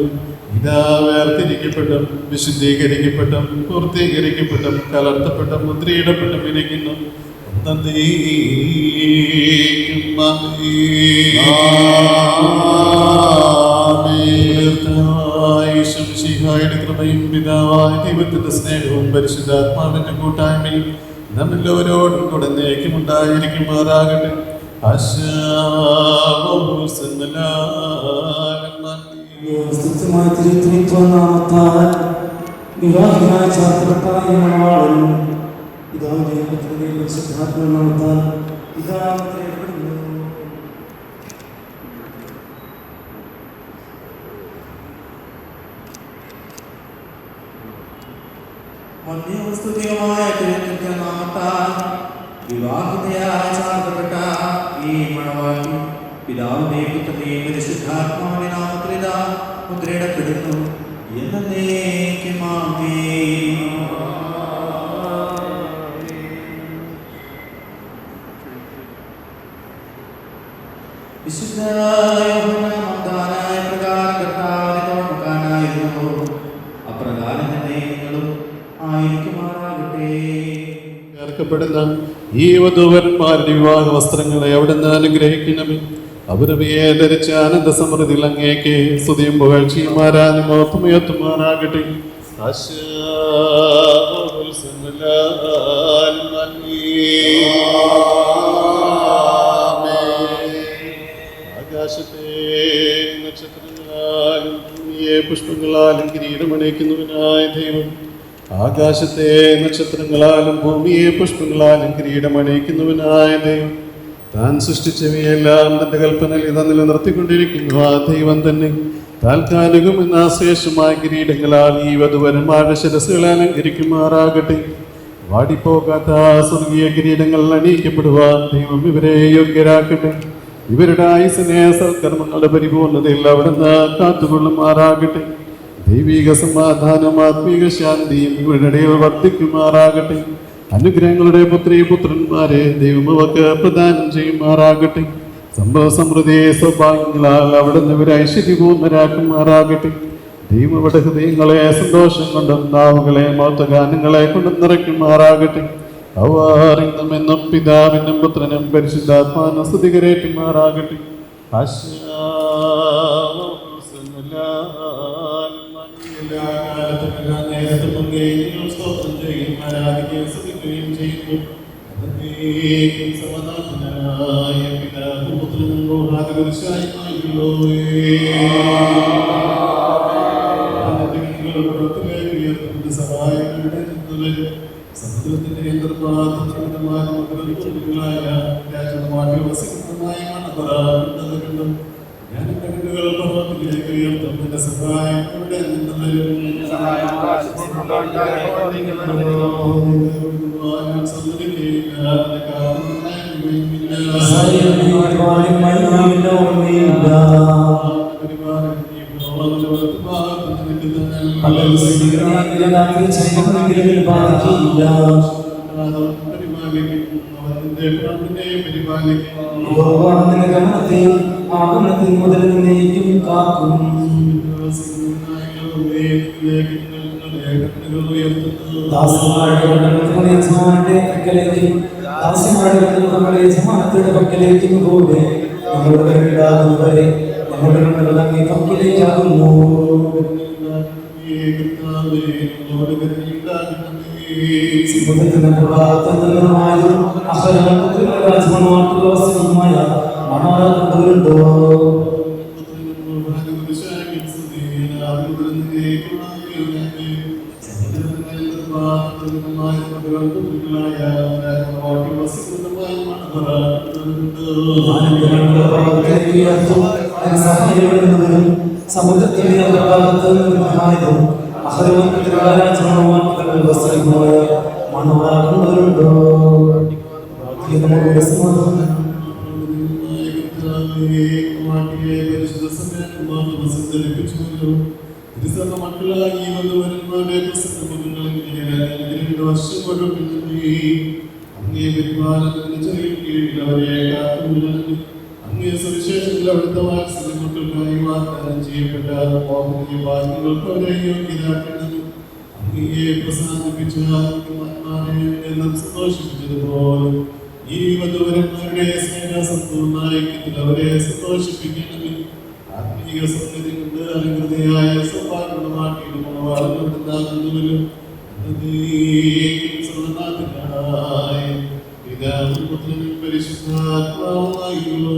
ഇതാ വേർതിരിക്കപ്പെട്ടും വിശുദ്ധീകരിക്കപ്പെട്ടും പൂർത്തീകരിക്കപ്പെട്ടും കലർത്തപ്പെട്ടും മുദ്രയിടപ്പെട്ടും ഇരിക്കുന്നു. കൃപയും പിതാവായ ദൈവത്തിന്റെ സ്നേഹവും പരിശുദ്ധാത്മാവിന്റെ കൂട്ടായ്മയും നമ്മെല്ലാവരോടും കൂടെ നേക്കുമുണ്ടായിരിക്കുമാറാകട്ടെ. മധ്യവസ്തുതികമായ നാമത്താൽ വിവാഹിതയായി ചാർത്തപ്പെട്ട ഈ മണവാട്ടി പിതാവിന്റെയും പുത്രന്റെയും പരിശുദ്ധാത്മാവിന്റെ നാമത്തിൽ ഇതാ മുദ്രയിടപ്പെടുന്നു. എന്നേക്കുമാമേൻ. വിശുദ്ധ യോഹന്നാൻ പ്രകാരം കർത്താവിനെ ഓർമ്മിക്കാനായിരുന്നു. അപ്രകാരം തന്നെ നിങ്ങളും ആയിരിക്കുമാറാകട്ടെ. ചേർക്കപ്പെടുന്ന ഈ വധൂവരന്മാരുടെ വിവാഹ വസ്ത്രങ്ങളെ അവിടുന്ന് അനുഗ്രഹിക്കണമേ. അവരവയെ ധരിച്ച ആനന്ദ സമൃദ്ധിയിൽ അങ്ങേക്ക് സ്തുതിയും പുകഴ്ചയും ആരാധനയും ഉയർത്തുമാറാകട്ടെ. ആകാശത്തെ നക്ഷത്രങ്ങളാലും ഭൂമിയെ പുഷ്പങ്ങളാലും കിരീടമണിയിക്കുന്നവനായ ദൈവം, ആകാശത്തെ നക്ഷത്രങ്ങളാലും ഭൂമിയെ പുഷ്പങ്ങളാലും കിരീടമണിയിക്കുന്നവനായ ദൈവം, താൻ സൃഷ്ടിച്ചവയെല്ലാം തന്റെ കൽപ്പനയിൽ ഇതാ നിലനിർത്തിക്കൊണ്ടിരിക്കുന്നു. ആ ദൈവം തന്നെ താൽക്കാലികം എന്ന ശ്രേഷ്ഠമായ കിരീടങ്ങളാൽ ഈ വധുവരന്മാരുടെ ശിരസ്സുകളെ അലങ്കരിക്കുമാറാകട്ടെ. വാടിപ്പോകാത്ത സ്വർഗീയ കിരീടങ്ങൾ അണിയിക്കപ്പെടുവാൻ ദൈവം ഇവരെ യോഗ്യരാക്കട്ടെ. ഇവരുടെ ആയുസ്സിനെ സൽക്കർമ്മങ്ങളുടെ പരിപൂർണതയിൽ അവിടുന്ന് കാത്തുകൊള്ളുമാറാകട്ടെ. ദൈവിക സമാധാനം ആത്മീക ശാന്തിയും ഇവരുടെ ഇടയിൽ വർദ്ധിക്കുമാറാകട്ടെ. അനുഗ്രഹങ്ങളുടെ പുത്രിപുത്രന്മാരെ ദൈവം അവർക്ക് പ്രദാനം ചെയ്യുമാറാകട്ടെ. സംഭവ സമൃദ്ധിയെ സൗഭാഗ്യങ്ങളാൽ അവിടുന്ന് ഇവരെ ഐശ്വര്യപൂർണ്ണരാക്കുമാറാകട്ടെ. ദൈവം അവരുടെ ഹൃദയങ്ങളെ സന്തോഷം കൊണ്ടും നാവുകളെ മൗത്തഗാനങ്ങളെ കൊണ്ടും നിറയ്ക്കുമാറാകട്ടെ. അവരെന്നും പിതാവിനും പുത്രനും പരിശുദ്ധാത്മാവിനും സ്തുതികരേറ്റുമാറാകട്ടെ. സ്തോത്രം ചെയ്യുകയും ആരാധിക്കുകയും സ്തുതിക്കുകയും ചെയ്യുന്നു. സമാധാനമായ പിതാവും പുത്രനും റൂഹാദുശായിയുള്ളോ സഹായങ്ങളുടെ സമുദ്രത്തിന്റെ യന്ത്രമായ രാജകുമാര ഭാഗ്യവസിക്കുന്നതുമായ മണപ്പുറം ഞാൻ കണ്ണുകൾ പർവ്വതത്തിലേക്ക് ഉയർത്തും. എന്റെ സഹായം എവിടെ നിന്ന് വരും? ഞാൻ സമ്മതിക്കുകയില്ല. സമുദ്രത്തിന്റെ മണവാറുണ്ടോ മക്കളായി വന്നവരന്മാരെ അങ്ങേ പരിപാലനത്തിന് ചെറിയ കീഴിൽ അവരെ കാത്തുകൊള്ളുന്നു. അങ്ങേ സുവിശേഷത്തിൽ അവിടുത്തെ വാത്സല്യമക്കൾക്കായി വാഗ്ദാനം ചെയ്യപ്പെട്ട ഭാഗ്യങ്ങൾക്ക് അവരെ യോഗ്യരാക്കുന്നത് അങ്ങയെ പ്രസാദിപ്പിച്ച എന്നും സന്തോഷിപ്പിച്ചതുപോലെ ഈ വധുവരന്മാരുടെ സ്നേഹസമ്പൂർണ്ണ ഐക്യത്തിൽ അവരെ സന്തോഷിപ്പിക്കണമെങ്കിൽ ആത്മീയ സൗന്ദര്യം കൊണ്ട് അനുകൃതയായ സൗഭാഗ്യമാക്കിയിട്ട് വളർന്നുണ്ടാകുന്നവരും പിതാവും പുത്രനും പരിശുദ്ധാത്മാവുമായുള്ളൂ.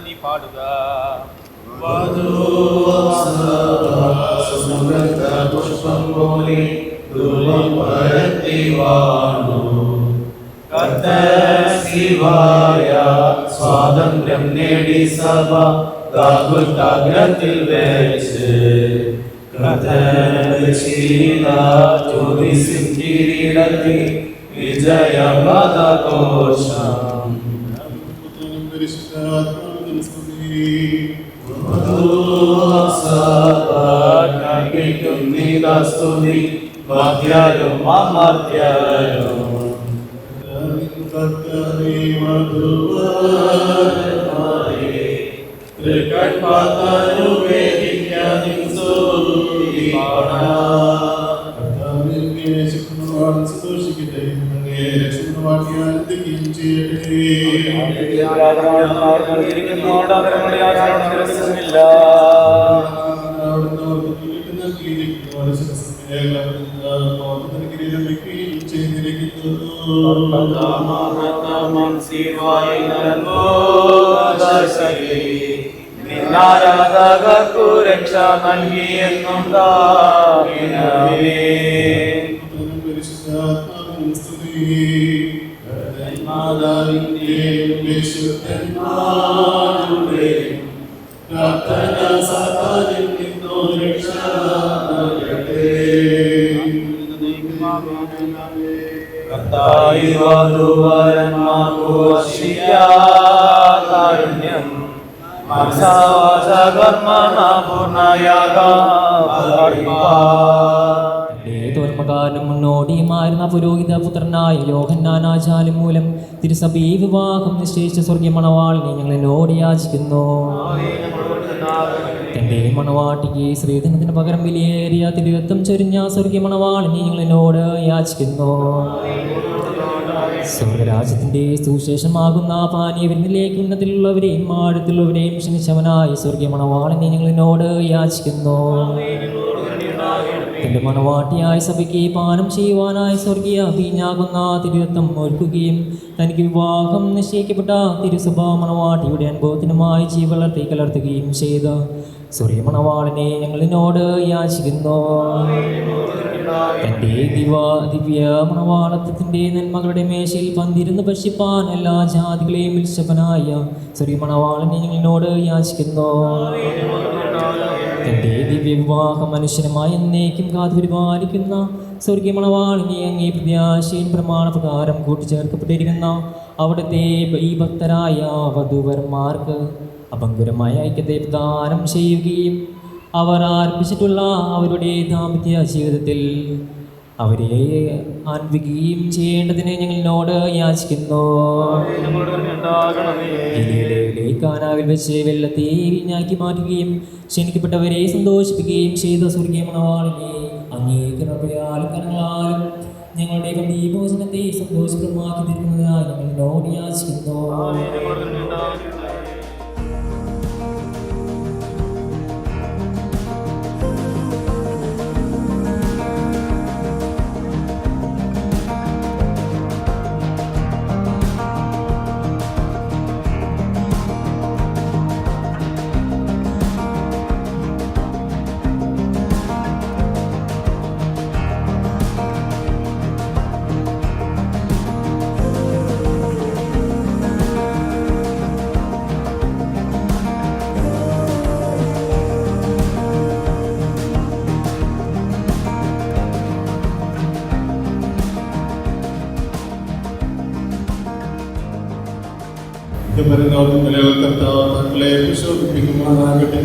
നീ പാടുക പുഷ്പം പോലെ ശിവായ സ്വാതന്ത്ര്യം നേടി സഭ കാകുൽത്താഗ്രത്തിൽ വെച്ച് ജ്യോതിസിംഗിരിടത്തിൽ വിജയമതഘോഷം സ്തുതി മധ്യാരും അമർത്യരും സന്തോഷിക്കട്ടെ നിന്നാരാധകർക്കു രക്ഷ നൽകിയെന്നുണ്ടാകിനവേ കാരുണ്യം തോൽമകാരനും മുന്നോടിയുമായിരുന്ന പുരോഹിത പുത്രനായ യോഹന്നാനാചാലും മൂലം തിരുസഭീ വിവാഹം നിശ്ചയിച്ച സ്വർഗീയ മണവാളിനെ ഞങ്ങൾ എന്നോട് യാചിക്കുന്നു. തന്റെ മണവാട്ടിക്ക് ശ്രീധനത്തിന് പകരം വിലയേറിയ തിരുവത്വം ചൊരിഞ്ഞ സ്വർഗീയ മണവാളിനെ ഞങ്ങൾ എന്നോട് യാചിക്കുന്നു. സ്വർഗരാജ്യത്തിന്റെ സുവിശേഷമാകുന്ന പാനീയവിരുന്നിലേക്ക് ഉന്നതിലുള്ളവരെയും ആഴത്തിലുള്ളവരെയും ക്ഷണിച്ചവനായി സ്വർഗീയ മണവാളിനെ ഞങ്ങൾ എന്നോട് യാചിക്കുന്നു. തന്റെ മണവാട്ടിയായ സഭയ്ക്ക് പാനം ചെയ്യുവാനായി സ്വർഗീയ വീഞ്ഞാകുന്ന തിരുരത്വം ഒരുക്കുകയും തനിക്ക് വിവാഹം നിശ്ചയിക്കപ്പെട്ട തിരുസഭ മണവാട്ടിയുടെ അനുഭവത്തിനുമായി ജീവളർത്തി കലർത്തുകയും ചെയ്ത സ്വർഗീയ മണവാളനെ ഞങ്ങളിനോട് യാചിക്കുന്നു. തന്റെ ദിവ്യ മണവാളത്വത്തിന്റെ നന്മകളുടെ മേശയിൽ പന്തിരുന്ന് ഭക്ഷിപ്പാൻ എല്ലാ ജാതികളെയും വിൽശപ്പനായ സ്വർഗീയ മണവാളനെ ഞങ്ങളിനോട് യാചിക്കുന്നു. തന്റെ ദിവ്യ വിവാഹ മനുഷ്യനുമായി എന്നേക്കും കാത്തുപരിപാലിക്കുന്ന സ്വർഗീയ മണവാളിനെ അങ്ങേ പ്രത്യാശയും പ്രമാണപ്രകാരം കൂട്ടിച്ചേർക്കപ്പെട്ടിരിക്കുന്ന അവിടുത്തെ ഈ ഭക്തരായ വധുവരന്മാർക്ക് അപങ്കുരമായ ഐക്യത്തെ പ്രദാനം ചെയ്യുകയും അവർ ആരംഭിച്ചിട്ടുള്ള അവരുടെ ദാമ്പത്യ ജീവിതത്തിൽ അവരെ ആൻവിക്കുകയും ചെയ്യേണ്ടതിന് ഞങ്ങളോട് യാചിക്കുന്നു. കാനാവിൽ വെച്ച് വെള്ളത്തെ വീഞ്ഞാക്കി മാറ്റുകയും ക്ഷണിക്കപ്പെട്ടവരെ സന്തോഷിപ്പിക്കുകയും ചെയ്ത സ്വർഗീയ മണവാളിനെ അംഗീകരണയാലും കരങ്ങളാലും ഞങ്ങളുടെ ഈ ഭോജനത്തെ സന്തോഷപ്രദമാക്കി തീർക്കുന്നതിനായി ഞങ്ങളോട് യാചിക്കുന്നു. കർത്താവെ വിശ്വസിപ്പിക്കുമാറാകട്ടെ.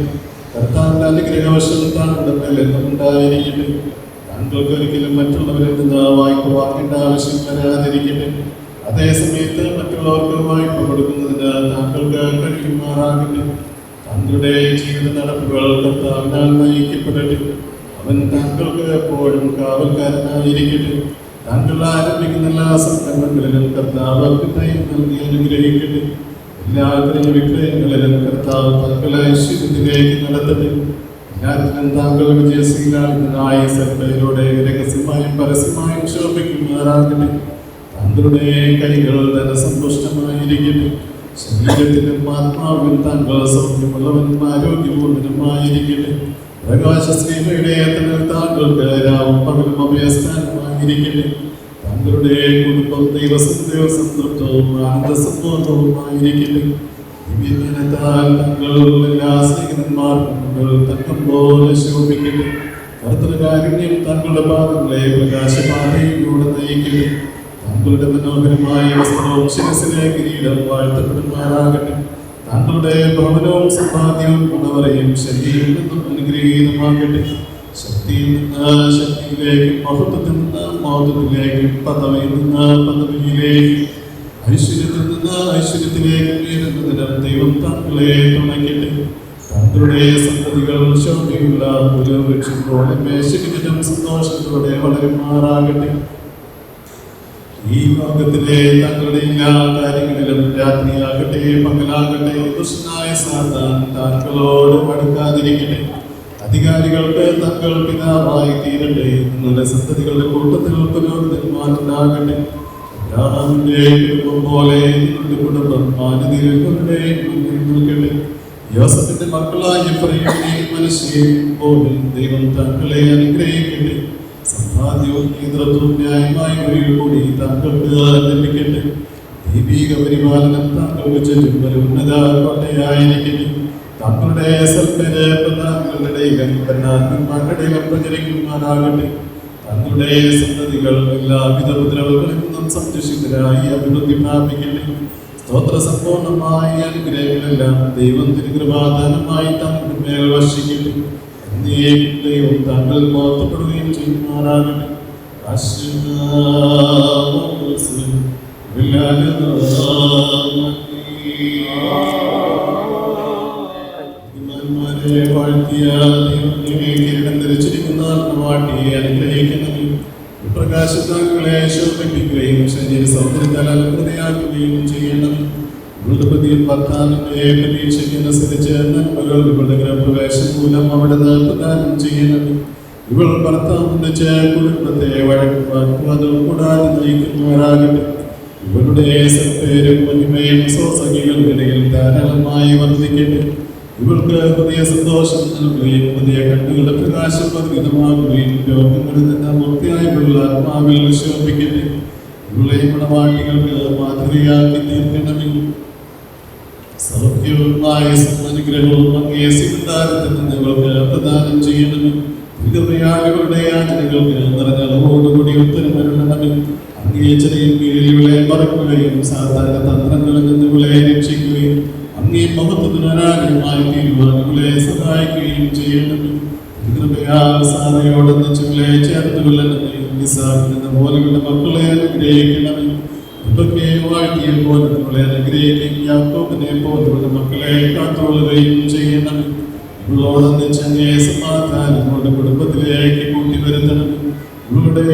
കർത്താവിന്റെ അനുഗ്രഹവശം താങ്കളുടെ മേലെന്നും ഉണ്ടായിരിക്കട്ടെ. താങ്കൾക്ക് ഒരിക്കലും മറ്റുള്ളവരിൽ നിന്ന് വായ്പ വാങ്ങേണ്ട ആവശ്യം വരാതിരിക്കട്ടെ. അതേസമയത്ത് മറ്റുള്ളവർക്ക് വായ്പ കൊടുക്കുന്നതിന് താങ്കൾക്ക് കഴിയുമാറാകട്ടെ. താങ്കളുടെ ജീവിത നടപ്പുകൾ കർത്താവിനാൽ നയിക്കപ്പെടട്ടെ. അവൻ താങ്കൾക്ക് എപ്പോഴും കാവൽക്കാരനായിരിക്കട്ടെ. താങ്കൾ ആരംഭിക്കുന്ന എല്ലാ സംരംഭങ്ങളിലും കർത്താവ് പിന്നെയും നൽകി അനുഗ്രഹിക്കട്ടെ. എല്ലാവരുടെയും വിക്രയങ്ങളിലും കർത്താവ് താങ്കളെ ഐശ്വര്യത്തിലേക്ക് നടത്തട്ടെ. എല്ലാത്തിനും താങ്കൾ വിജയശീലാളിതനായി സർവയിലൂടെ രഹസ്യമായും പരസ്യമായും ശോഭിക്കുമാറാകട്ടെ. താങ്കളുടെ കൈകൾ ധനസമ്പുഷ്ടമായിരിക്കട്ടെ. ശരീരത്തിനും ആത്മാവിനും താങ്കൾ സൗഖ്യമുള്ളവനും ആരോഗ്യപൂർണ്ണനുമായിരിക്കട്ടെ. പ്രകാശശ്രീയുടെ താങ്കൾക്ക് രാവും പകലും അഭയസ്ഥാനമായിരിക്കട്ടെ. താങ്കളുടെ കുടുംബം ദൈവസംതൃപ്തവും ആനന്ദസമ്പൂർണവുമായിരിക്കട്ടെ. ദിവ്യജ്ഞാനത്താൽ താങ്കൾ എല്ലാ സ്നേഹിതന്മാർക്കും തക്കം പോലെ ശോഭിക്കട്ടെ. കർത്തൃകാരുണ്യം താങ്കളുടെ പാദങ്ങളെ പ്രകാശപാതയിലൂടെ നയിക്കട്ടെ. താങ്കളുടെ മനോഹരമായ വസ്ത്രവും ശിരസിലെ കിരീടം വാഴ്ത്തപ്പെടുമാറാകട്ടെ. താങ്കളുടെ ഭവനവും സമ്പാദ്യവും ഗുണവറയും ശരിയിൽ നിന്നും അനുഗ്രഹീതമാകട്ടെ. ശക്തിയിൽ നിന്ന് ശക്തിയിലേക്കും മഹത്വത്തിൽ നിന്ന് മഹത്വത്തിലേക്കും പദവിയിൽ നിന്ന് പദവിയിലേക്കും ഐശ്വര്യത്തിൽ നിന്ന് ഐശ്വര്യത്തിലേക്കും ഉയരുന്നതിനും ദൈവം താങ്കളെ തുണയ്ക്കട്ടെ. താങ്കളുടെ സന്തതികൾ ശോഭയുള്ള ഒരു വൃക്ഷം പോലെ മേശിനും സന്തോഷത്തോടെ വളരുമാറാകട്ടെ. ഈ ലോകത്തിലെ തങ്ങളുടെ എല്ലാ കാര്യങ്ങളിലും രാത്രിയാകട്ടെ പകലാകട്ടെ ദുഷ്ടനായ സാത്താൻ താങ്കളോട് അടുക്കാതിരിക്കട്ടെ. അധികാരികൾക്ക് തങ്ങൾ പിതാവായി തീരട്ടെ. നിങ്ങളുടെ സന്തതികളുടെ കൂട്ടത്തിൽ പുരോഹിതന്മാരുണ്ടാകട്ടെ. അബ്രാഹാമിന്റെ കുടുംബം പോലെ നിങ്ങളുടെ കുടുംബം മാനവീയരുടെ മുന്നിൽ നിൽക്കട്ടെ. യോസഫിന്റെ മക്കളായ എഫ്രയീമിനെയും മനശ്ശെയെയും പോലെ ദൈവം താങ്കളെ അനുഗ്രഹിക്കട്ടെ. സമ്പാദ്യവും നേതൃത്വവും ന്യായമായ വഴിയിൽ കൂടി താങ്കൾക്ക് ലഭിക്കട്ടെ. ദൈവിക പരിപാലനം താങ്കൾക്ക് ചുറ്റും ഒരു ഉന്നത കോട്ടയായിരിക്കട്ടെ. താങ്കളുടെ സൽപ്പേര് പ്രധാനങ്ങളുടെ ഭരണാത്മന്മാരുടെ പ്രചരിക്കുമാറാകട്ടെ. താങ്കളുടെ സന്തതികൾ എല്ലാവിധ ഉപദ്രവങ്ങളിൽ നിന്നും സംരക്ഷിതരായി അഭിവൃദ്ധി പ്രാപിക്കട്ടെ. സ്തോത്ര സമ്പൂർണമായ അനുഗ്രഹങ്ങളെല്ലാം ദൈവം തിരുകൃപാദാനമായി താങ്കളുടെ മേൽ വർഷിക്കട്ടെ. ദൈവം താങ്കൾ മോത്തപ്പെടുകയും ചെയ്യുമാറാകട്ടെ. ധരിച്ചിരിക്കുന്ന വാട്ടിയെ അനുഗ്രഹിക്കുന്നതും പ്രകാശത്താങ്കളെ ശോഭിപ്പിക്കുകയും ശരീര സൗന്ദര്യത്താൽ അലങ്കൃതയാക്കുകയും ചെയ്യണം. വൃദ്ധപതിയും ഭർത്താവിനെ പരീക്ഷയ്ക്കനുസരിച്ച് നന്മകൾ ഇവരുടെ പ്രവേശം മൂലം അവിടെ പ്രദാനം ചെയ്യണം. ഇവൾ ഭർത്താവിന്റെ കുടുംബത്തെ വഴക്കുവാക്കുവാനും കൂടാതെ നയിക്കുന്നവരാകട്ടെ. ഇവരുടെ സൽപ്പേരും മഹിമയും സ്വസഖികൾക്കിടയിൽ ധാരാളമായി വർദ്ധിക്കട്ടെ. ഇവൾക്ക് പുതിയ സന്തോഷം നൽകുകയും പുതിയ കണ്ണുകളുടെ പ്രകാശം വർദ്ധിതമാകുകയും രോഗങ്ങളിൽ നിന്ന് മുക്തിയായുള്ള ആത്മാവിൽ ശോഭിക്കട്ടെ. ഇവളെ മണവാട്ടികൾക്ക് മാതൃകയാക്കി തീർക്കണമേ. സൗഖ്യവുമായ അനുഗ്രഹവും അങ്ങേ സിദ്ധാരത്തിൽ നിന്ന് ഇവൾക്ക് പ്രദാനം ചെയ്യണമേ. ദീർഘയാളുകളുടെ യാചനകൾക്ക് നിറഞ്ഞ അളവോടുകൂടി ഉത്തരം വരണമേ. അങ്ങേ ചെറിയ കീഴിൽ ഇവളെ മറക്കുകയും സാധാരണ തന്ത്രങ്ങളിൽ നിന്ന് ഇവളെ രക്ഷിക്കുകയും അങ്ങേ മഹത്വത്തിനൊരാളുമായി തീരുവാൻ ഇവളെ സഹായിക്കുകയും ചെയ്യണമേ. സാറയോടൊന്നിച്ച് ഇവളെ ചേർത്ത് കൊള്ളണമേ. നിസാഖിനെന്ന പോലെയുള്ള മക്കളെ അനുഗ്രഹിക്കണമേ. വാഴ്ത്തിയ പോലെ ഇവളെ അനുഗ്രഹിക്കുകയും യാക്കോബിനെ പോലുള്ള മക്കളെ കാത്തുകൊള്ളുകയും ചെയ്യണമേ. ഇവളോടൊന്നിച്ച് അങ്ങേ സമാധാനങ്ങളുടെ കുടുംബത്തിലേക്ക് കൂട്ടിവരുത്തണം. ഇവളുടെ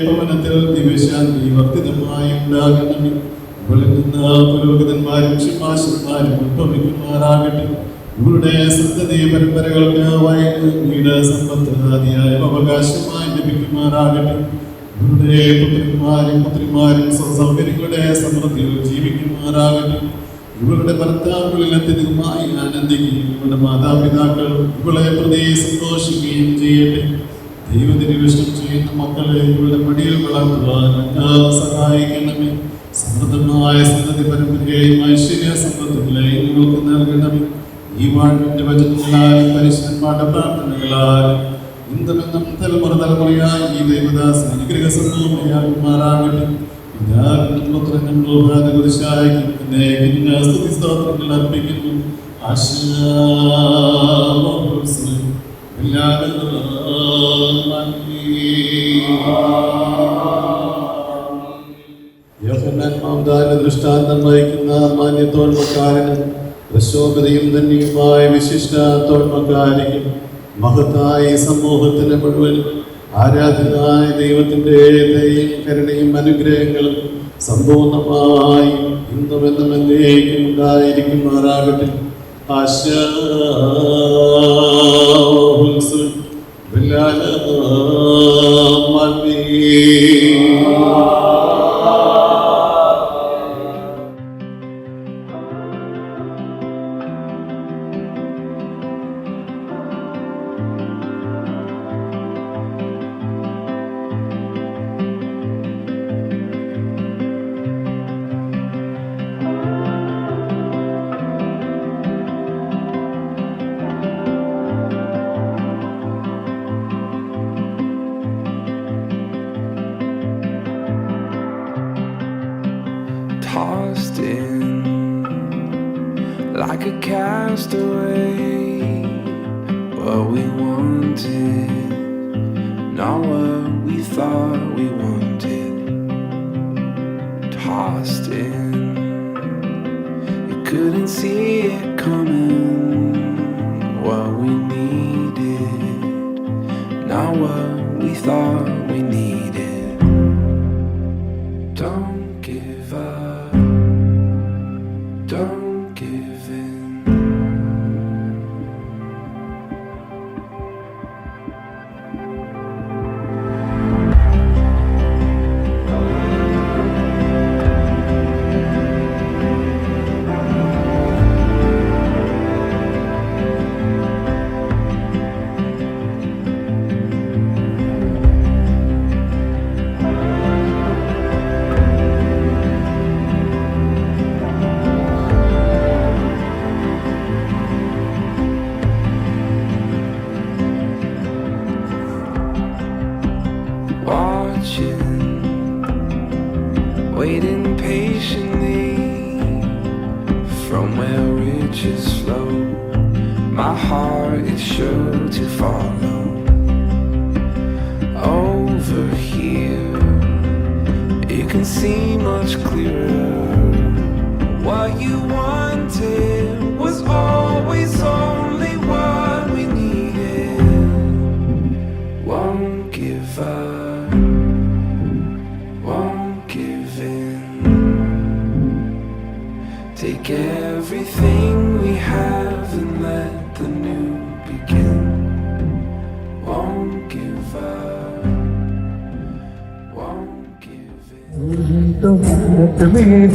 ഭവനത്തിൽ ദിവ്യശാന്തി വർദ്ധിതമായി ഉണ്ടാകണമേ. ഇവളിൽ നിന്ന് പുരോഹിതന്മാരും ശിമാശന്മാരും ഉത്ഭവിക്കുമാറാകട്ടെ. ഇവളുടെ സന്തതി പരമ്പരകൾക്ക് വീട് സമ്പത്ത് ആദിയായ അവകാശമായി ലഭിക്കുമാറാകട്ടെ. ഇവരുടെ പുത്രിമാരും സൗകര്യങ്ങളുടെ സമൃദ്ധിയിൽ ജീവിക്കുമാറാകട്ടെ. ഇവരുടെ ഭർത്താവുകളിൽ അത്യധികമായി ആനന്ദിക്കുകയും ഇവരുടെ മാതാപിതാക്കൾ ഇവളെ പ്രതി സന്തോഷിക്കുകയും ചെയ്യട്ടെ. ദൈവത്തിന് ഇഷ്ടം ചെയ്യുന്ന മക്കളെ ഇവളുടെ മടിയിൽ വളർത്തുവാൻ സഹായിക്കണമേ. സമൃദ്ധമായ സന്തതി പരമ്പരയെയും ഐശ്വര്യ സമ്പത്തുകളെയും ഇവൾക്ക് നൽകണമേ. ഈ വാഴ്വിന്റെ വചനങ്ങളാലും പരിശുദ്ധന്മാരുടെ പ്രാർത്ഥനകളാലും ഇന്നും തലമുറ തലമുറയായി ഈ ദൈവദാസൻ അനുഗ്രഹ സംഭവമാകുമാറാകട്ടെ. സ്തുതിസ്തോത്രങ്ങൾ അർപ്പിക്കുന്നു. ദൃഷ്ടാന്തം വഹിക്കുന്ന മാന്യ തോൽമക്കാരനും പ്രശോഭതയും ധന്യവുമായ വിശിഷ്ട തോൽമക്കാരിക്കും മഹത്തായ സമൂഹത്തിന് മുഴുവൻ ആരാധനായ ദൈവത്തിൻ്റെ ദയയും കരുണയും അനുഗ്രഹങ്ങളും സമ്പൂർണമായി ഇന്നും എന്നും എന്നേക്കും ഉണ്ടായിരിക്കുമാറാകട്ടെ. Tossed in like a castaway, what we wanted, not what we thought we wanted. Tossed in, you couldn't see it coming, what we needed, not what we thought we needed. Don't give up, don't give in. Watching, waiting patiently from where riches flow. My heart is sure to follow. Over here, you can see much clearer. What you wanted was always only what we needed. Won't give up, won't give in. Take everything we have and let the new begin. Won't give तो मेरी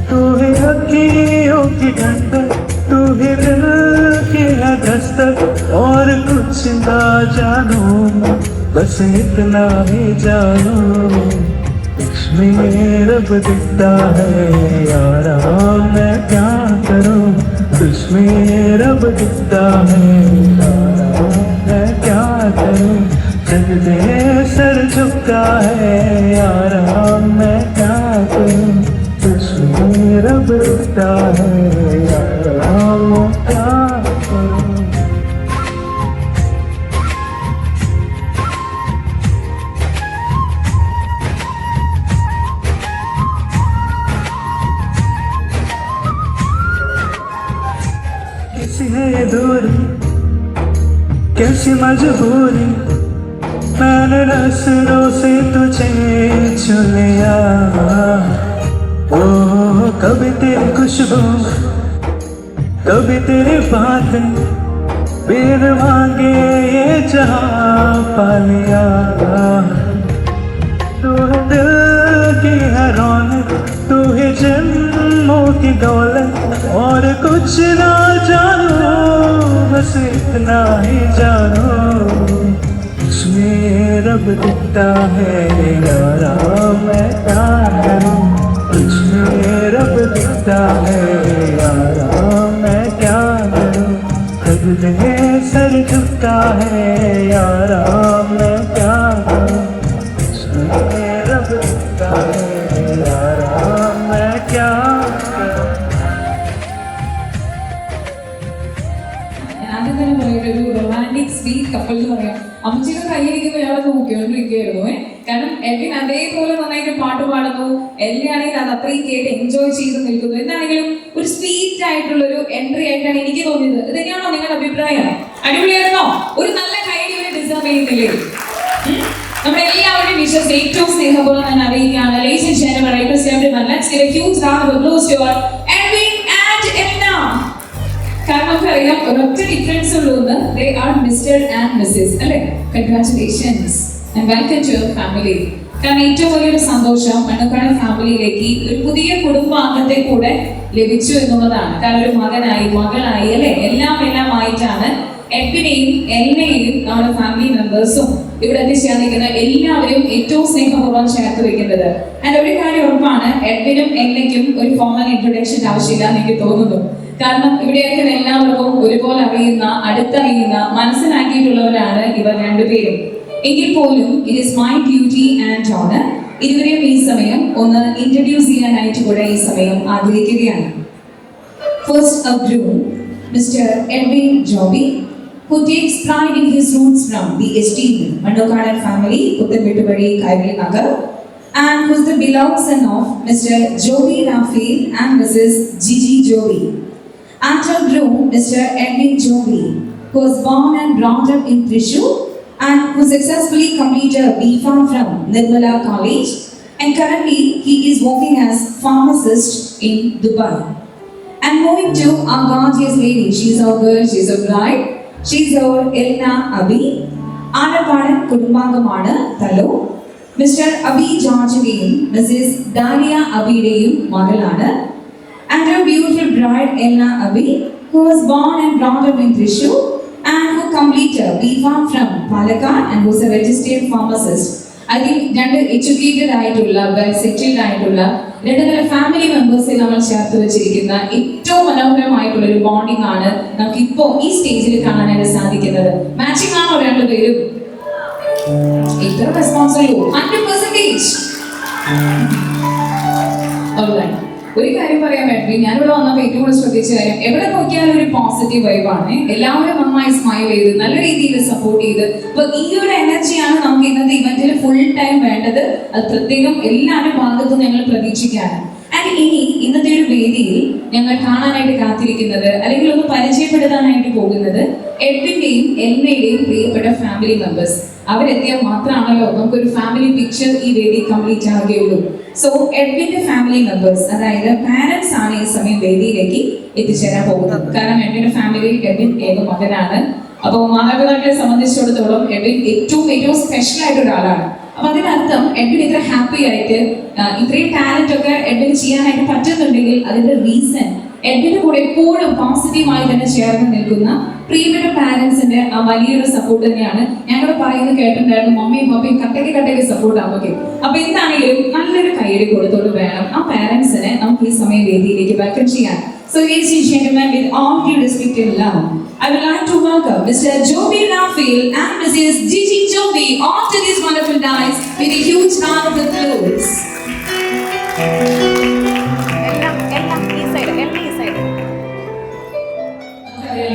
तू है अखियों की ठंडक, तू है दिल की है दस्तक, और कुछ ना जानू बस इतना ही जानू, इसमें रब दिखता है यारा मैं क्या करूं, इसमें रब दिखता है यारा मैं क्या करूं, सजदे सर झुकता है यारा मैं क्या करूं, इसमें रब दिखता है यारा मैं क्या करूं। कैसी है ये दूरी, कैसी मजबूरी, मैंने नजरों से तुझे चुन लिया, ओ कभी तेरी खुशबू कभी तेरी बातें, बिन मांगे ये जहां पा लिया, तू है दिल की है रौनक, तू है जन्मों की दौलत, और कुछ ना जानू बस इतना ही जानू, इसमें रब दिखता है यारा मैं क्या करूं, इसमें रब दिखता है यारा मैं क्या करूं, सजदे सर झुकता है यारा मैं क्या करूं, इसमें रब दिखता है यारा मैं क्या करूं। ആദ്യം തന്നെ പറയട്ടെ, ഒരു റൊമാൻറ്റിക് സ്വീറ്റ് കപ്പിൾ എന്ന് പറയാം. അമ്മച്ചിയുടെ കയ്യിരിക്കുമ്പോൾ ഇയാളെ നോക്കിക്കൊണ്ടിരിക്കുകയായിരുന്നു. കാരണം എൽവിൻ അതേപോലെ നന്നായിട്ട് പാട്ട് പാടുന്നു, എല്ലാണെങ്കിൽ അത് അത്രയും കേട്ട് എൻജോയ് ചെയ്ത് നിൽക്കുന്നു. എന്താണെങ്കിലും ഒരു സ്വീറ്റ് ആയിട്ടുള്ള ഒരു എൻട്രി ആയിട്ടാണ് എനിക്ക് തോന്നിയത്. ഇത് തന്നെയാണോ നിങ്ങളുടെ അഭിപ്രായം? അടിപൊളിയായിരുന്നോ? ഒരു നല്ല കൈഡി ഒരു ഡിസേർവ് ചെയ്യുന്നില്ലേ? നമ്മുടെ എല്ലാവരുടെയും വിശ്വസ് ഏറ്റവും സ്നേഹപൂർവ്വം ഞാൻ അറിയിക്കുകയാണ്. Ladies and gentlemen, I request everyone, let's give a huge round of applause to our Edwin and Elna. കാരണം നമുക്കറിയാം ഒരൊറ്റ difference ഉള്ളൂന്ന്, they are Mr. and Mrs. അല്ലേ? Congratulations and welcome to your family. കാരണം ഏറ്റവും വലിയൊരു സന്തോഷം മണ്ണുക്കാട് ഫാമിലിയിലേക്ക് ഒരു പുതിയ കുടുംബാംഗത്തെ കൂടെ ലഭിച്ചു എന്നുള്ളതാണ്. കാരണം ഒരു മകനായി മകളായി അല്ലെ എല്ലാം ആയിട്ടാണ് എഡ്വിനെയും എൽനയെയും നമ്മുടെ ഫാമിലി മെമ്പേഴ്സും ഇവിടെ എത്തിച്ചേർന്നിരിക്കുന്ന എല്ലാവരും ഏറ്റവും സ്നേഹപൂർവ്വം ചേർത്ത് വെക്കുന്നത്. ആൻഡ് ഒരു കാര്യം ഉറപ്പാണ്, എഡ്വിനും എൽനയ്ക്കും ഒരു ഫോമൽ ഇൻട്രൊഡക്ഷൻ ആവശ്യമില്ല എന്ന് എനിക്ക് തോന്നുന്നു. കാരണം ഇവിടെയൊക്കെ എല്ലാവർക്കും ഒരുപോലെ അറിയുന്ന, അടുത്തറിയുന്ന, മനസ്സിലാക്കിയിട്ടുള്ളവരാണ് ഇവർ രണ്ടുപേരും. എങ്കിൽ പോലും it is my duty and owner ഇരുവരെയും ഈ സമയം ഒന്ന് ഇൻട്രൊഡ്യൂസ് ചെയ്യാനായിട്ട് കൂടെ ഈ സമയം ആഗ്രഹിക്കുകയാണ്. First a groom, Mr. Edwin Joby, who takes pride in his roots from the esteemed Mandokkadan family, Puthanvettuvari, Kaivali Nagar, and who is the beloved son of Mr. Joby Raphael and Mrs. Gigi Joby. And a groom, Mr. Edwin Joby, who was born and brought up in Thrissur and who successfully completed B.Pharm from Nirmala College, and currently he is working as pharmacist in Dubai. And moving to our gorgeous lady, she's our girl, she's a bride, she's our Elna Abi. Aalapadan Kudumbangamaana Thallu. Mr. Abi George-ന്റെയും Mrs. Dalia Abi-യുടെയും മകളാണ്. And our beautiful bride Elna Abi, who was born and brought up in Thrissur and who completed B.Pharm from Palakkad and was a registered pharmacist. I think രണ്ട് എഡ്യൂക്കേറ്റഡ് ആയിട്ടുള്ള, വെൽ സെറ്റിൽഡ് ആയിട്ടുള്ള രണ്ട് നല്ല ഫാമിലി മെമ്പേഴ്സിൽ നമ്മൾ ചേർത്ത് വെച്ചിരിക്കുന്ന ഏറ്റവും മനോഹരമായിട്ടുള്ള ഒരു ബോണ്ടിങ് ആണ് നമുക്ക് ഇപ്പോൾ ഈ സ്റ്റേജിൽ കാണാനായിട്ട് സാധിക്കുന്നത്. മാച്ചിങ് ആണോ രണ്ടുപേരും? ഇത്ര റെസ്പോൺസ് ഉള്ളൂ? 100%. Alright. ഒരു കാര്യം പറയാൻ വേണ്ടി ഞാനിവിടെ വന്നപ്പോൾ ഏറ്റവും കൂടുതൽ ശ്രദ്ധിച്ച കാര്യം, എവിടെ നോക്കിയാലും ഒരു പോസിറ്റീവ് വൈബാണ്. എല്ലാവരും നന്നായി സ്മൈൽ ചെയ്ത് നല്ല രീതിയിൽ സപ്പോർട്ട് ചെയ്ത്. അപ്പൊ ഈ ഒരു എനർജിയാണ് നമുക്ക് ഇന്നത്തെ ഇവന്റിൽ ഫുൾ ടൈം വേണ്ടത്. അത് പ്രത്യേകം എല്ലാവരുടെ ഭാഗത്തും ഞങ്ങൾ പ്രതീക്ഷിക്കുകയാണ്. ആൻഡ് ഇനി ഇന്നത്തെ ഒരു വേദിയിൽ ഞങ്ങൾ കാണാനായിട്ട് കാത്തിരിക്കുന്നത്, അല്ലെങ്കിൽ ഒന്ന് പരിചയപ്പെടുത്താനായിട്ട് പോകുന്നത് എഡ്വിന്റെയും എൽനയുടെയും പ്രിയപ്പെട്ട ഫാമിലി മെമ്പേഴ്സ്. അവരെത്തിയാൽ മാത്രമാണല്ലോ നമുക്കൊരു ഫാമിലി പിക്ചർ ഈ വേദി കംപ്ലീറ്റ് ആകുകയുള്ളൂ. സോ എഡ്വിന്റെ ഫാമിലി മെമ്പേഴ്സ്, അതായത് പാരന്റ്സ് ആണ് ഈ സമയം വേദിയിലേക്ക് എത്തിച്ചേരാൻ പോകുന്നത്. കാരണം എഡ്വിന്റെ ഫാമിലിയിൽ എഡ്വിൻ ഏക മകനാണ്. അപ്പോൾ മാതാപിതാക്കളെ സംബന്ധിച്ചിടത്തോളം എഡ്വിൻ ഏറ്റവും സ്പെഷ്യൽ ആയിട്ട് ഒരാളാണ്. അപ്പൊ അതിനർത്ഥം എഡ്വിൻ ഇത്ര ഹാപ്പി ആയിട്ട് ഇത്രയും ടാലന്റ് ഒക്കെ എഡ്വിന് ചെയ്യാനായിട്ട് പറ്റുന്നുണ്ടെങ്കിൽ അതിന്റെ റീസൺ എഡ്വിന്റെ കൂടെ എപ്പോഴും പോസിറ്റീവായി തന്നെ ചേർന്ന് നിൽക്കുന്ന പ്രിയപ്പെട്ട പാരന്റ്സിന്റെ ആ വലിയൊരു സപ്പോർട്ട് തന്നെയാണ്. ഞങ്ങൾ പറയുന്നത് കേട്ടിട്ടുണ്ടായിരുന്നു, മമ്മിയും പപ്പയും കട്ടയ്ക്ക് സപ്പോർട്ട് ആവുക. അപ്പൊ എന്താണെങ്കിലും നല്ലൊരു കൈയടി കൊടുത്തോട് വേണം ആ പാരന്റ്സിനെ നമുക്ക് ഈ സമയം വേദിയിലേക്ക് വെൽക്കം ചെയ്യാൻ. So ladies and gentlemen, with all due respect and love, I would like to welcome Mr. Joby Raphael and Mrs. Gigi Joby onto this wonderful dais with a huge round of applause.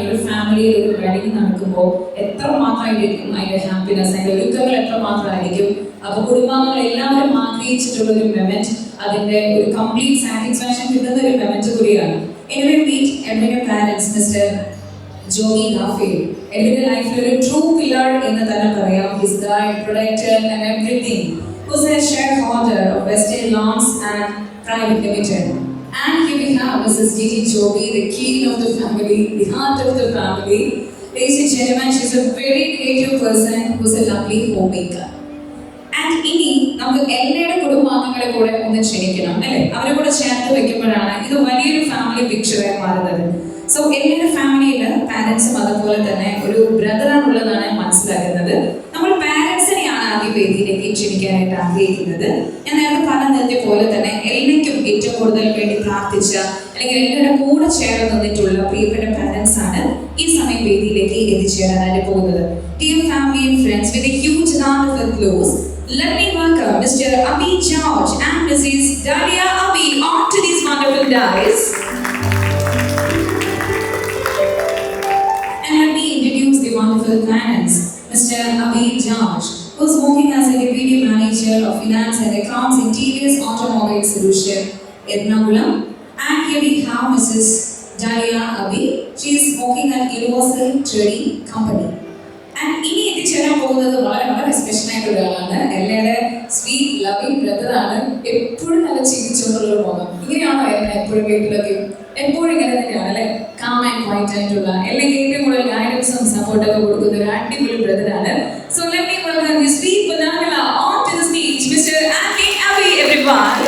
ഒരു ഫാമിലിയിൽ ഒരു വെഡിങ് നടക്കുമ്പോൾ എത്രമാത്രമായിരിക്കും അതിന്റെ ഹാപ്പിനെസ്, അതിന്റെ ഒരുക്കങ്ങൾ എത്രമാത്രമായിരിക്കും. അപ്പൊ കുടുംബാംഗങ്ങൾ എല്ലാവരും ആഗ്രഹിച്ചിട്ടുള്ള ഒരു മൊമെന്റ്, അതിന്റെ ഒരു കംപ്ലീറ്റ് സാറ്റിസ്ഫാക്ഷൻ കിട്ടുന്ന ഒരു മൊമെന്റ് കൂടിയാണ്. Anyway, meet Edwin's parents, Mr. Joby Raphael. Edwin's life is a true pillar in the Tanakaya. His guide, protector, and everything. Who's a shareholder of Western Lawns and Private Limited. And here we have Mrs. Gigi Joby, the king of the family, the heart of the family. Ladies and gentlemen, she's a very creative person who's a lovely homemaker. And ഇനി നമുക്ക് എല്ലാവരുടെ കുടുംബാംഗങ്ങളെ കൂടെ ഒന്ന് ക്ഷണിക്കണം അല്ലെ, അവരെ കൂടെ ചേർത്ത് വെക്കുമ്പോഴാണ് ഇത് വലിയൊരു ഫാമിലി പിക്ചറായി മാറുന്നത്. സോ എല്ലാവരുടെ ഫാമിലിയിൽ പാരന്റ്സും അതുപോലെ തന്നെ ഒരു ബ്രദറാണുള്ളതാണ് മനസ്സിലാക്കുന്നത്. നമ്മൾ പാരന്റ്സിനെയാണ് ആദ്യം വേദിയിലേക്ക് ക്ഷണിക്കാനായിട്ട് ആഗ്രഹിക്കുന്നത്. ഞാൻ നേരത്തെ പറഞ്ഞ പോലെ തന്നെ എല്ലാവർക്കും ഏറ്റവും കൂടുതൽ വേണ്ടി പ്രാർത്ഥിച്ച അല്ലെങ്കിൽ എല്ലാവരുടെ കൂടെ ചേർന്ന് നിന്നിട്ടുള്ള പ്രിയപ്പെട്ട പാരന്റ്സ് ആണ് ഈ സമയം വേദിയിലേക്ക് എത്തിച്ചേരാനായിട്ട് പോകുന്നത്. Dear family and friends, with a huge round of applause, let me welcome Mr. Abhi George and Mrs. Dalia Abhi onto these wonderful dais. And let me introduce the wonderful parents, Mr. Abhi George, who is working as a deputy manager of finance and accounts in TVS Automobile Solution, Ernakulam. And here we have Mrs. Dalia Abhi. She is working at Universal Trading Company. And ഇനി എത്തിച്ചേരാൻ പോകുന്നത് വളരെ വളരെ സ്പെഷ്യൽ ആയിട്ടുള്ള ഒരാളാണ്. എല്ലാവരുടെ സ്വീറ്റ് ലവിംഗ് ബ്രദറാണ്. എപ്പോഴും നല്ല ചിരിച്ചുകൊണ്ടുള്ള ഒരു മുഖം. ഇങ്ങനെയാണോ എപ്പോഴും വീട്ടിലൊക്കെ? എപ്പോഴും ഇങ്ങനെ തന്നെയാണ് അല്ലെ, കാം ആൻഡ് ക്വൈറ്റ് ആയിട്ടുള്ള, അല്ലെങ്കിൽ ഏറ്റവും കൂടുതൽ ഗൈഡൻസും സപ്പോർട്ടൊക്കെ കൊടുക്കുന്ന ഒരു അടിപൊളി ബ്രദറാണ്. So let me welcome the sweet banana onto the stage, Mr. Andy Abhi, everyone.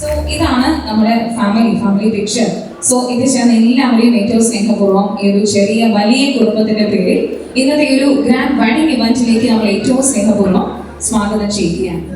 So ഇതാണ് നമ്മുടെ ഫാമിലി പിക്ചർ. സോ ഇത് ചേർന്ന് എല്ലാവരെയും ഏറ്റവും സ്നേഹപൂർവ്വം ഈ ഒരു ചെറിയ വലിയ കുടുംബത്തിന്റെ പേരിൽ ഇന്നത്തെ ഒരു ഗ്രാൻഡ് വെഡിങ് ഇവന്റിലേക്ക് നമ്മൾ ഏറ്റവും സ്നേഹപൂർവ്വം സ്വാഗതം ചെയ്യുകയാണ്.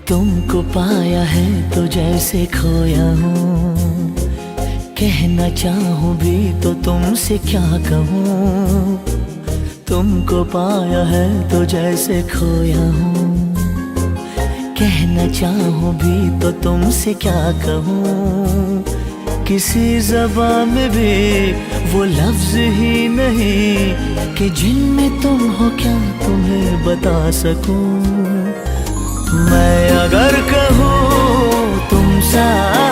तुमको पाया है तो जैसे खोया हूँ, कहना चाहूँ भी तो तुमसे क्या कहूँ। तुमको पाया है तो जैसे खोया हूँ, कहना चाहूँ भी तो तुमसे क्या कहूँ। किसी ज़बान में भी वो लफ्ज़ ही नहीं कि जिनमें तुम हो क्या तुम्हें बता सकूँ। मैं अगर कहूँ तुम सा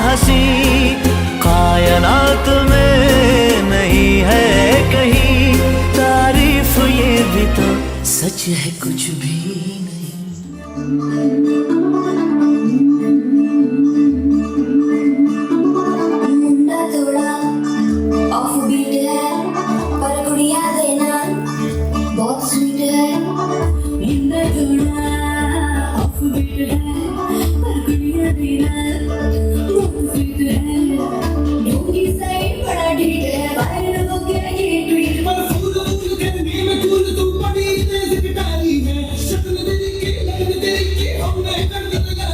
हंसी कायनात में नहीं है कहीं, तारीफ ये भी तो सच है कुछ भी मुंडा थोड़ा ऑफ बीट है पर कुड़िया देना बहुत स्वीट है। मुंडा थोड़ा ऑफ बीट है पर कुड़िया देना बहुत स्वीट है। डोंगी साइड बड़ा ढीठ है वायरल हो गया ये ट्वीट पर फूल करने में कूल तू बड़ी तेज पिटारी है शक्ल तेरी की लगन तेरी की हमने कर दिया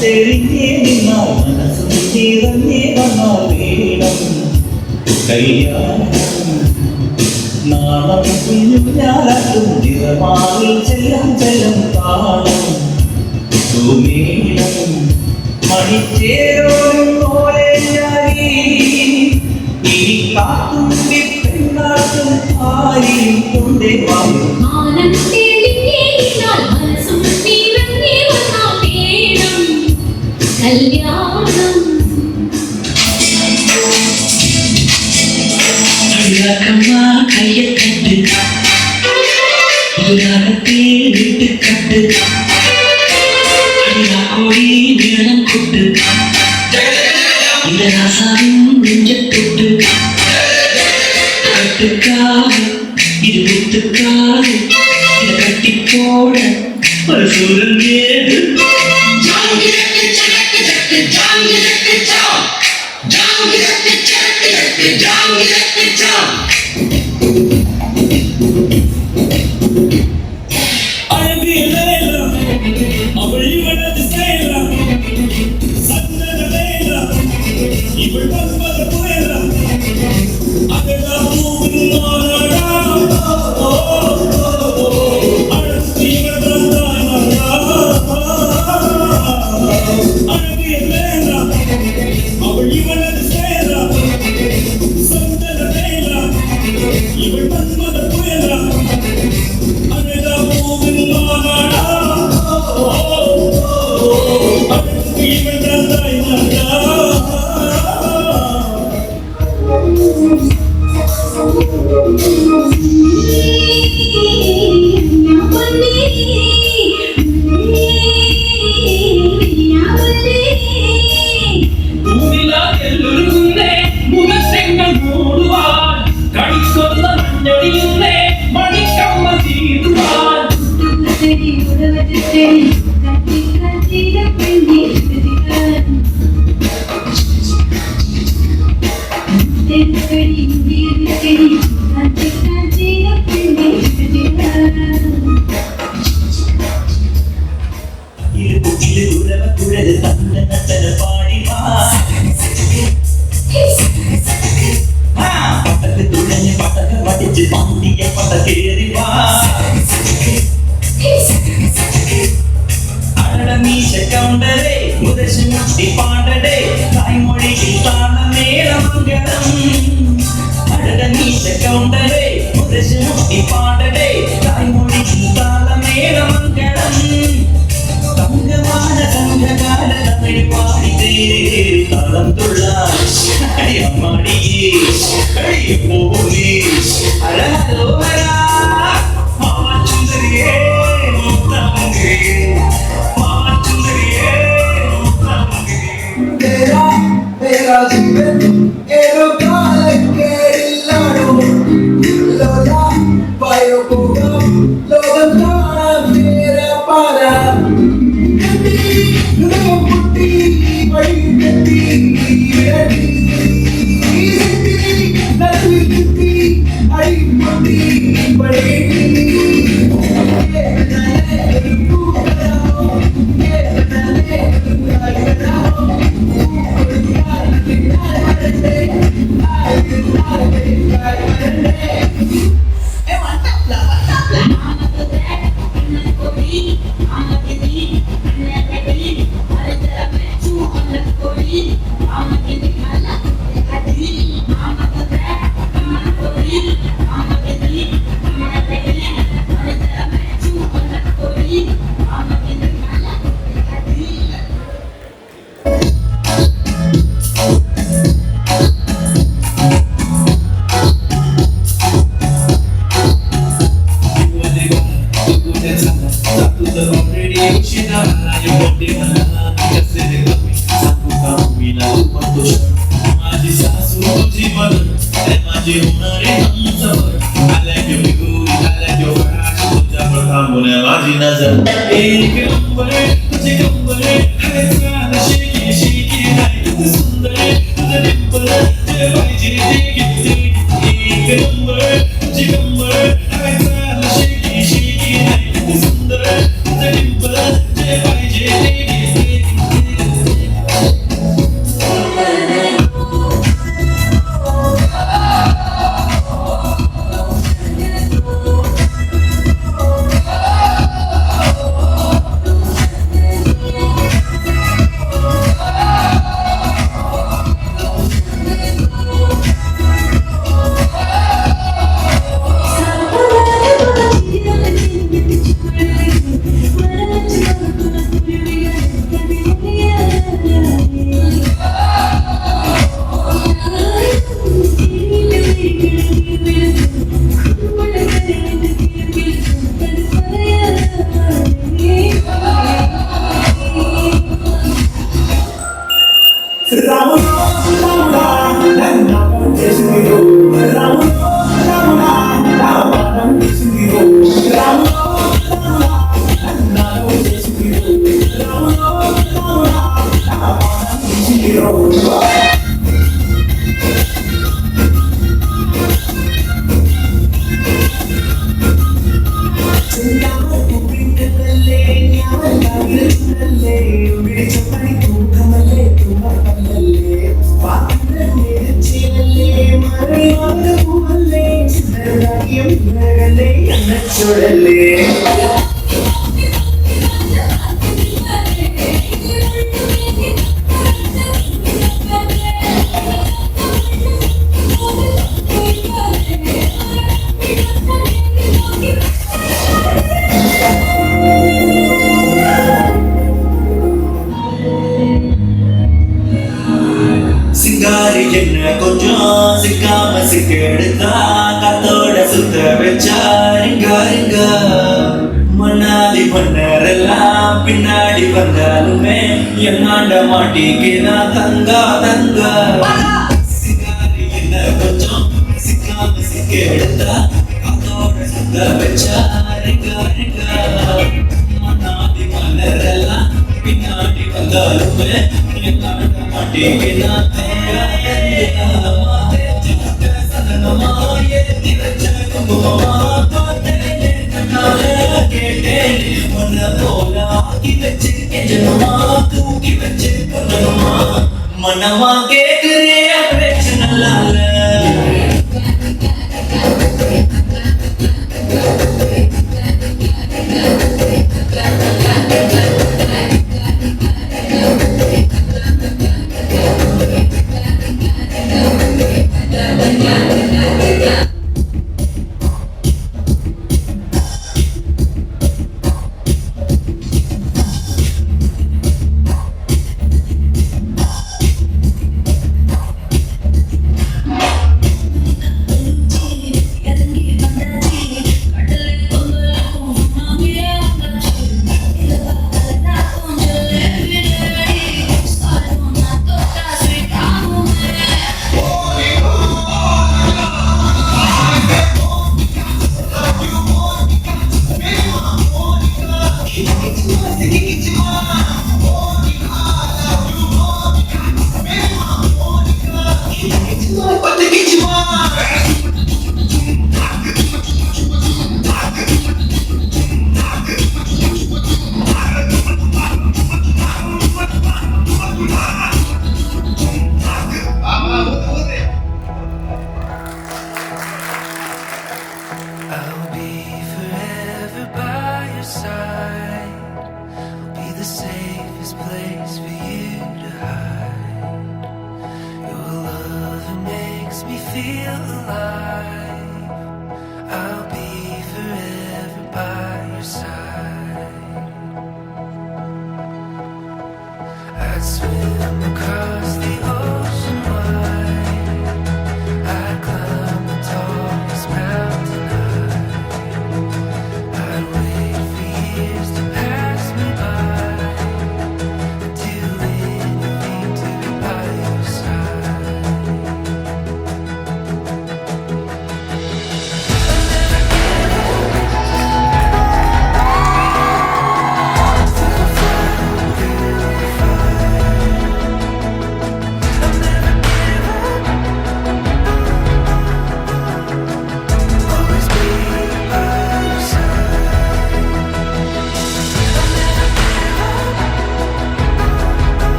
തെളിഞ്ഞേ നിന്നാൽ മനസ്സും നിറഞ്ഞേ വന്നാൽ വേണം കയ്യാളം നാളം കുഞ്ഞുഞ്ഞാലും നിറമാറിൽ ചെല്ലാം ചെല്ലും താളം സുമേളം മണിച്ചേരോടും പോലെ ഈ കാത്തും പെണ്ണാട്ടും ആരെയും കൊണ്ടേ വായും கையக்கட்டு உலகத்தே விட்டுக்கட்டு கோடி மேளம் கொட்டு இந்த ராசாவின் நெஞ்சத்தொட்டு கட்டுக்காது இது விட்டுக்காது இதை கட்டி போட ஒரு சூழல் ஏது சிங்காரி என்ன கொஞ்சம் சிக்காம சிக்கெடுத்தா காத்தோட சுத்த வச்சாருங்க மண்ணாதி மன்னரெல்லாம் பின்னாடி வந்தாலுமே என்னாண்ட மாட்டிக்கினா தங்கா தங்கா சிங்காரி என்ன கொஞ்சம் சிக்காம சிக்கெடுத்தா காத்தோட சுத்த வச்சாருங்க மண்ணாதி மன்னரெல்லாம் பின்னாடி வந்தாலுமே என்னாண்ட மாட்டிக்கினா மனமா கேக்குறே பிரச்சனை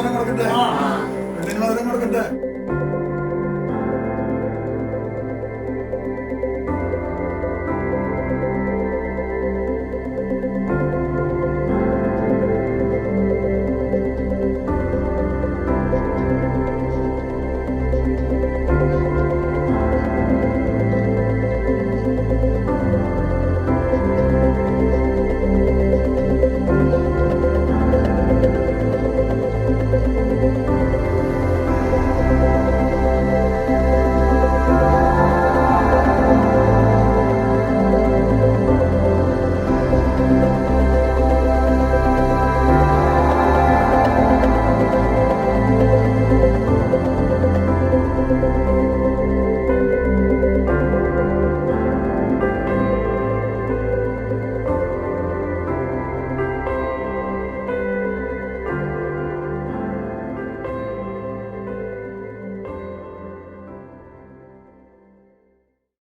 മധുരം കൊടുക്കട്ടെ. പെണ്ണിന് മധുരം കൊടുക്കട്ടെ.